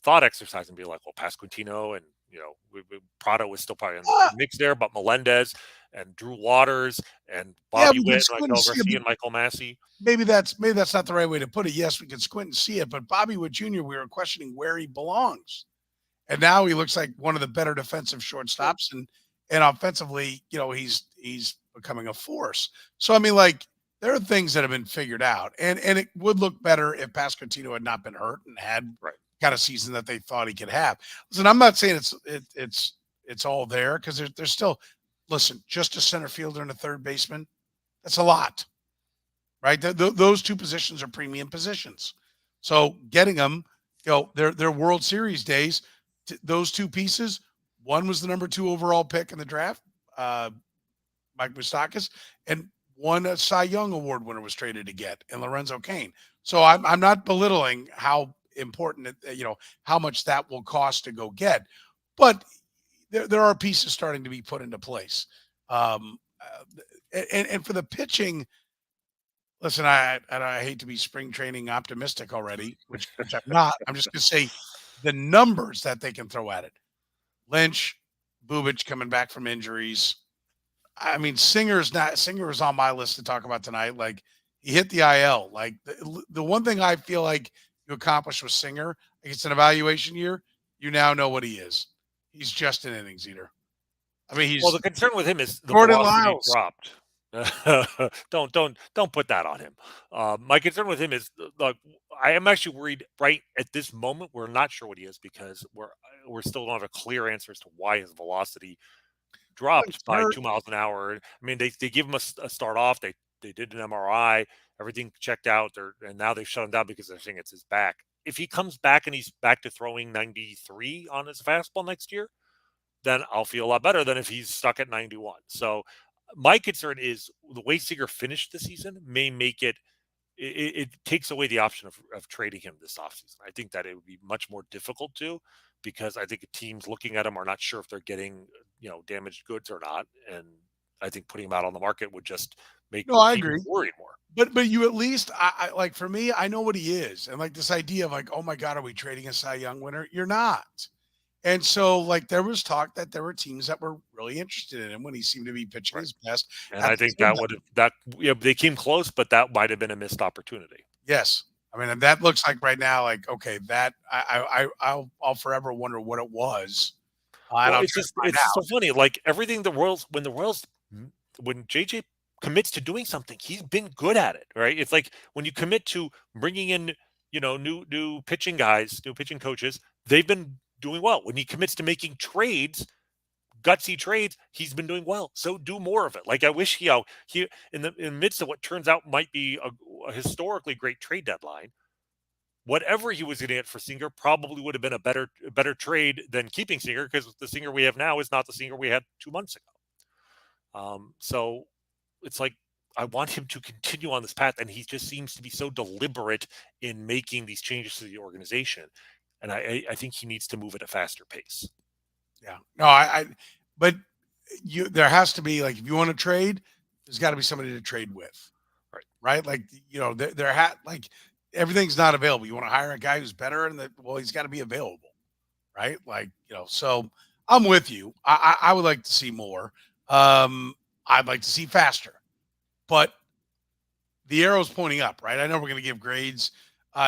thought exercise and be like, well, Pasquantino and Prado was still probably in the mix there, but Melendez and Drew Waters and Bobby Witt, Michael Garcia, and Michael Massey. Maybe that's not the right way to put it. Yes, we can squint and see it, but Bobby Witt Jr., we were questioning where he belongs, and now he looks like one of the better defensive shortstops, and offensively, he's becoming a force. So I mean, like, there are things that have been figured out, and it would look better if Pasquantino had not been hurt and had kind of season that they thought he could have. Listen, I'm not saying it's all there, because there's still, listen, just a center fielder and a third baseman, that's a lot, right? Those two positions are premium positions. So getting them, their World Series days, those two pieces, one was the number 2 overall pick in the draft, Mike Moustakas, and one a Cy Young Award winner was traded to get, and Lorenzo Cain. So I'm not belittling how important, how much that will cost to go get, but there are pieces starting to be put into place. And for the pitching, listen, I hate to be spring training optimistic already, which I'm not. I'm just going to say the numbers that they can throw at it. Lynch, Bubic coming back from injuries. I mean, Singer was on my list to talk about tonight. Like, he hit the IL. Like, the one thing I feel like you accomplished with Singer, like, it's an evaluation year. You now know what he is. He's just an innings eater. I mean, the concern with him is the Gordon velocity Lyles dropped. Don't put that on him. My concern with him is, like, I am actually worried right at this moment. We're not sure what he is, because we're still don't have a clear answer as to why his velocity dropped by 2 miles an hour. I mean, they give him a start off. They did an MRI, everything checked out there, and now they've shut him down because they're saying it's his back. If he comes back and he's back to throwing 93 on his fastball next year, then I'll feel a lot better than if he's stuck at 91. So my concern is the way Singer finished the season may make it takes away the option of trading him this offseason. I think that it would be much more difficult to, because I think teams looking at him are not sure if they're getting damaged goods or not, and I think putting him out on the market would just make I agree, worried more. But you at least, I like, for me, I know what he is, and like this idea of like, oh my God, are we trading a Cy Young winner? You're not. And so, like, there was talk that there were teams that were really interested in him when he seemed to be pitching his best. And I think they came close, but that might have been a missed opportunity. Yes. I mean, and that looks like right now, like, okay, that I'll forever wonder what it was. It's so funny. Like, everything when JJ commits to doing something, he's been good at it, right? It's like when you commit to bringing in, new pitching guys, new pitching coaches, they've been doing well. When he commits to making trades, gutsy trades, he's been doing well. So do more of it. Like, I wish he in the midst of what turns out might be a historically great trade deadline, whatever he was going to get for Singer probably would have been a better trade than keeping Singer, because the Singer we have now is not the Singer we had 2 months ago. So it's like, I want him to continue on this path, and he just seems to be so deliberate in making these changes to the organization. And I think he needs to move at a faster pace. Yeah. No, but there has to be, like, if you want to trade, there's got to be somebody to trade with. Right. Like, like, everything's not available. You want to hire a guy who's better, and he's got to be available. Right. Like, so I'm with you. I would like to see more. I'd like to see faster, but the arrow's pointing up, right? I know we're going to give grades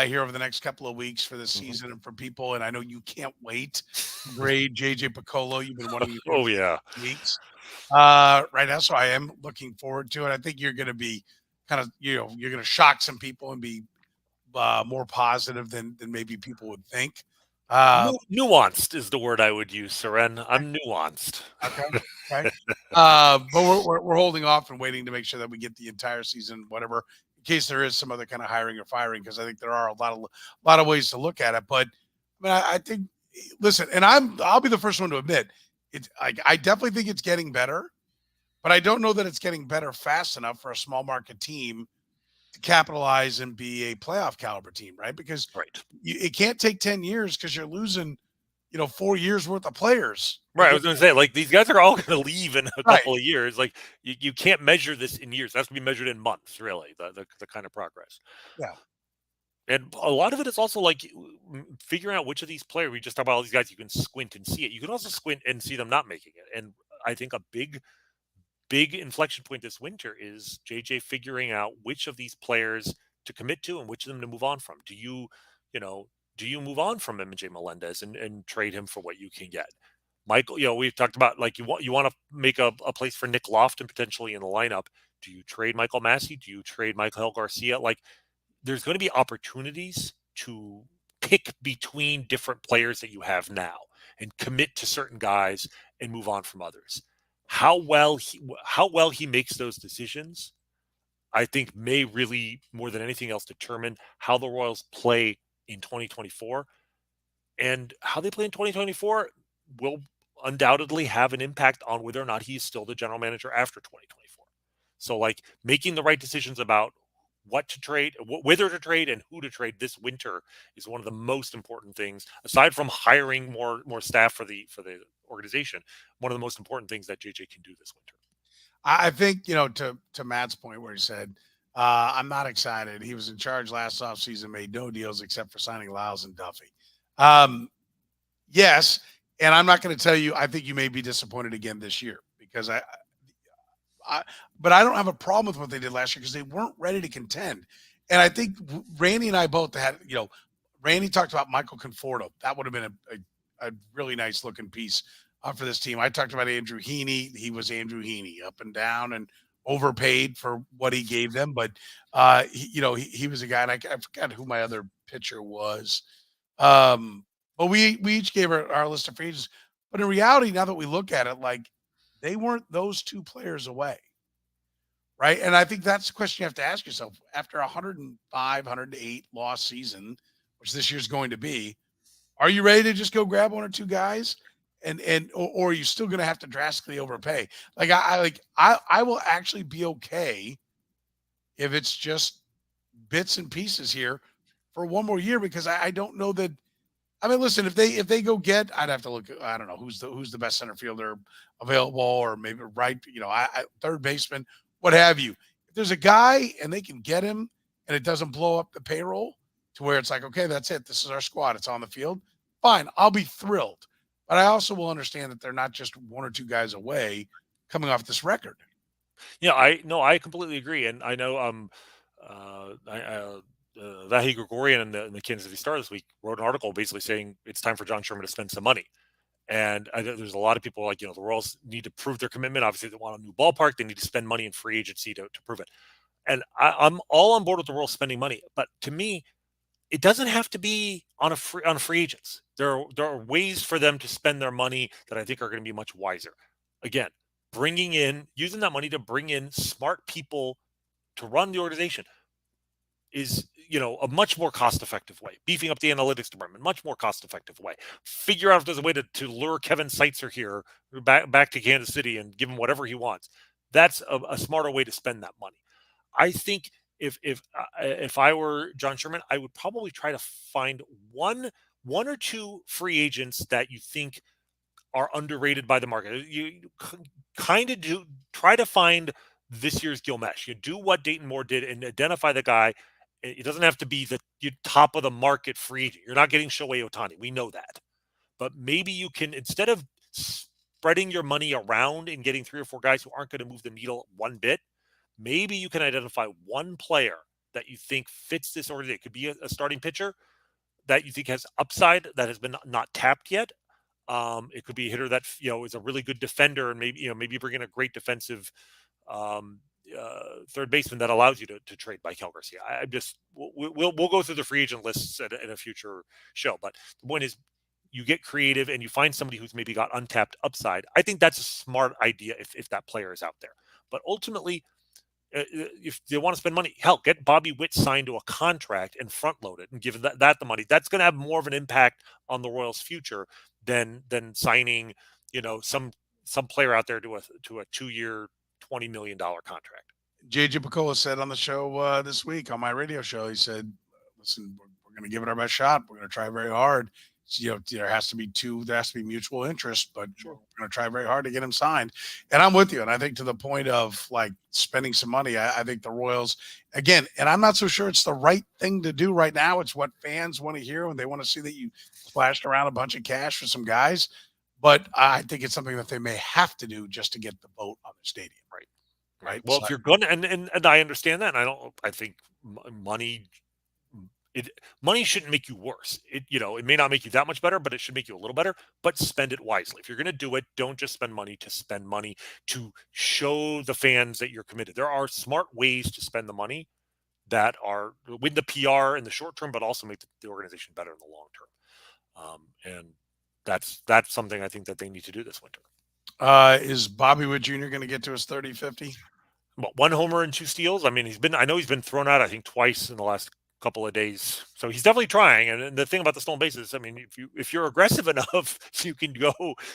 here over the next couple of weeks for this season and for people. And I know you can't wait to grade JJ Piccolo. You've been wanting to weeks right now. So I am looking forward to it. I think you're going to be kind of, you're going to shock some people and be more positive than maybe people would think. Nuanced is the word I would use, Soren. I'm nuanced. Okay. Right. But we're holding off and waiting to make sure that we get the entire season, whatever, in case there is some other kind of hiring or firing, because I think there are a lot of ways to look at it. But I mean, I think, listen, and I'll be the first one to admit I definitely think it's getting better, but I don't know that it's getting better fast enough for a small market team to capitalize and be a playoff caliber team, right? Because Right. it can't take 10 years because you're losing, 4 years worth of players. Right. I was going to say, like, these guys are all going to leave in a Right. couple of years. Like, you can't measure this in years. That's to be measured in months, really, the kind of progress. Yeah. And a lot of it is also like figuring out which of these players, we just talk about all these guys, you can squint and see it. You can also squint and see them not making it. And I think a big inflection point this winter is JJ figuring out which of these players to commit to and which of them to move on from. Do you move on from MJ Melendez and trade him for what you can get? Michael, we've talked about, like, you want to make a place for Nick Lofton potentially in the lineup. Do you trade Michael Massey? Do you trade Michael Garcia? Like, there's going to be opportunities to pick between different players that you have now and commit to certain guys and move on from others. How well he makes those decisions, I think, may really, more than anything else, determine how the Royals play in 2024. And how they play in 2024 will undoubtedly have an impact on whether or not he's still the general manager after 2024. So, like, making the right decisions about what to trade, whether to trade, and who to trade this winter is one of the most important things, aside from hiring more staff for the organization. One of the most important things that JJ can do this winter. I think, to Matt's point where he said, I'm not excited. He was in charge last offseason, made no deals except for signing Lyles and Duffy. Yes, and I'm not going to tell you I think you may be disappointed again this year, because but I don't have a problem with what they did last year because they weren't ready to contend. And I think Rany and I both had, Rany talked about Michael Conforto. That would have been a really nice looking piece for this team. I talked about Andrew Heaney. He was Andrew Heaney, up and down and overpaid for what he gave them. But, he was a guy, and I forgot who my other pitcher was. But we each gave our list of free agents. But in reality, now that we look at it, like, they weren't those two players away, right? And I think that's the question you have to ask yourself. After 105, 108 loss season, which this year's going to be, are you ready to just go grab one or two guys? Or are you still going to have to drastically overpay? Like, I will actually be okay if it's just bits and pieces here for one more year, because I don't know that. I mean, listen, if they go get, I'd have to look. I don't know who's the best center fielder available, or maybe right, third baseman, what have you. If there's a guy and they can get him, and it doesn't blow up the payroll to where it's like, okay, that's it. This is our squad. It's on the field. Fine, I'll be thrilled. But I also will understand that they're not just one or two guys away coming off this record. Yeah, I completely agree, and I know Vahi Gregorian in the Kansas City Star this week wrote an article basically saying it's time for John Sherman to spend some money. And there's a lot of people like, the Royals need to prove their commitment. Obviously, they want a new ballpark. They need to spend money in free agency to prove it. And I'm all on board with the Royals spending money. But to me, it doesn't have to be on free agents. There are ways for them to spend their money that I think are going to be much wiser. Again, using that money to bring in smart people to run the organization is, a much more cost-effective way. Beefing up the analytics department, much more cost-effective way. Figure out if there's a way to lure Kevin Seitzer here back to Kansas City and give him whatever he wants. That's a smarter way to spend that money. I think if I were John Sherman, I would probably try to find one or two free agents that you think are underrated by the market. You kind of try to find this year's Gilmesh. You do what Dayton Moore did and identify the guy. It doesn't have to be the top of the market free agent. You're not getting Shohei Ohtani. We know that. But maybe you can, instead of spreading your money around and getting 3 or 4 guys who aren't going to move the needle one bit, maybe you can identify one player that you think fits this organization. It could be a starting pitcher that you think has upside that has been not tapped yet. It could be a hitter that is a really good defender, and maybe bring in a great defensive third baseman that allows you to trade by Cal Garcia. We'll go through the free agent lists in a future show. But the point is, you get creative and you find somebody who's maybe got untapped upside. I think that's a smart idea if that player is out there. But ultimately, If they want to spend money, hell, get Bobby Witt signed to a contract and front load it and give that the money. That's going to have more of an impact on the Royals' future than signing, some player out there to a 2-year, $20 million contract. JJ Picola said on the show this week on my radio show, he said, listen, we're going to give it our best shot. We're going to try very hard. So, there has to be mutual interest, but we're going to try very hard to get him signed. And I'm with you. And I think to the point of like spending some money, I think the Royals, again, and I'm not so sure it's the right thing to do right now. It's what fans want to hear when they want to see that you splashed around a bunch of cash for some guys. But I think it's something that they may have to do just to get the vote on the stadium. Right. Well, so, if you're going to, and I understand that, and I think money shouldn't make you worse. It may not make you that much better, but it should make you a little better. But spend it wisely. If you're going to do it, don't just spend money to show the fans that you're committed. There are smart ways to spend the money that are win the PR in the short term, but also make the organization better in the long term. And that's something I think that they need to do this winter. Is Bobby Witt Jr. going to get to his 30-50? Well, 1 homer and 2 steals. I mean, I know he's been thrown out, I think, twice in the last couple of days. So he's definitely trying. And the thing about the stolen bases, I mean, if you're aggressive enough, you can go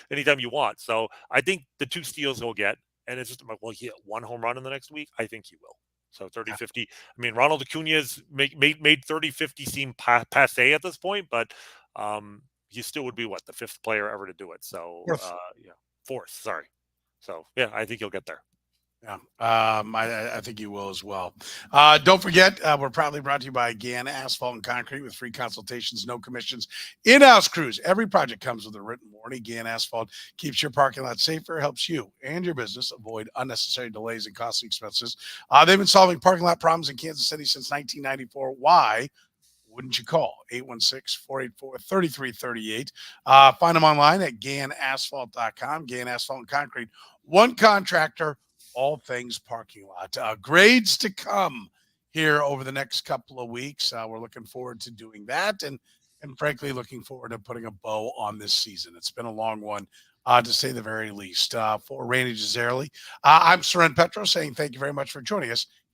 anytime you want. So I think the 2 steals he'll get. And it's just, well, he hit 1 home run in the next week. I think he will. So 30-50. I mean, Ronald Acuna's made 30-50 seem passe at this point, but he still would be the 5th player ever to do it. So fourth. Sorry. So yeah, I think he'll get there. Yeah, I think you will as well. Don't forget, we're proudly brought to you by Gann Asphalt and Concrete with free consultations, no commissions, in-house crews. Every project comes with a written warranty. Gann Asphalt keeps your parking lot safer, helps you and your business avoid unnecessary delays and costly expenses. They've been solving parking lot problems in Kansas City since 1994. Why wouldn't you call? 816-484-3338. Find them online at GannAsphalt.com. Gann Asphalt and Concrete. One contractor, all things parking lot. Grades to come here over the next couple of weeks. We're looking forward to doing that and frankly looking forward to putting a bow on this season. It's been a long one, to say the very least. For Rany Jazayerli, I'm Soren Petro saying thank you very much for joining us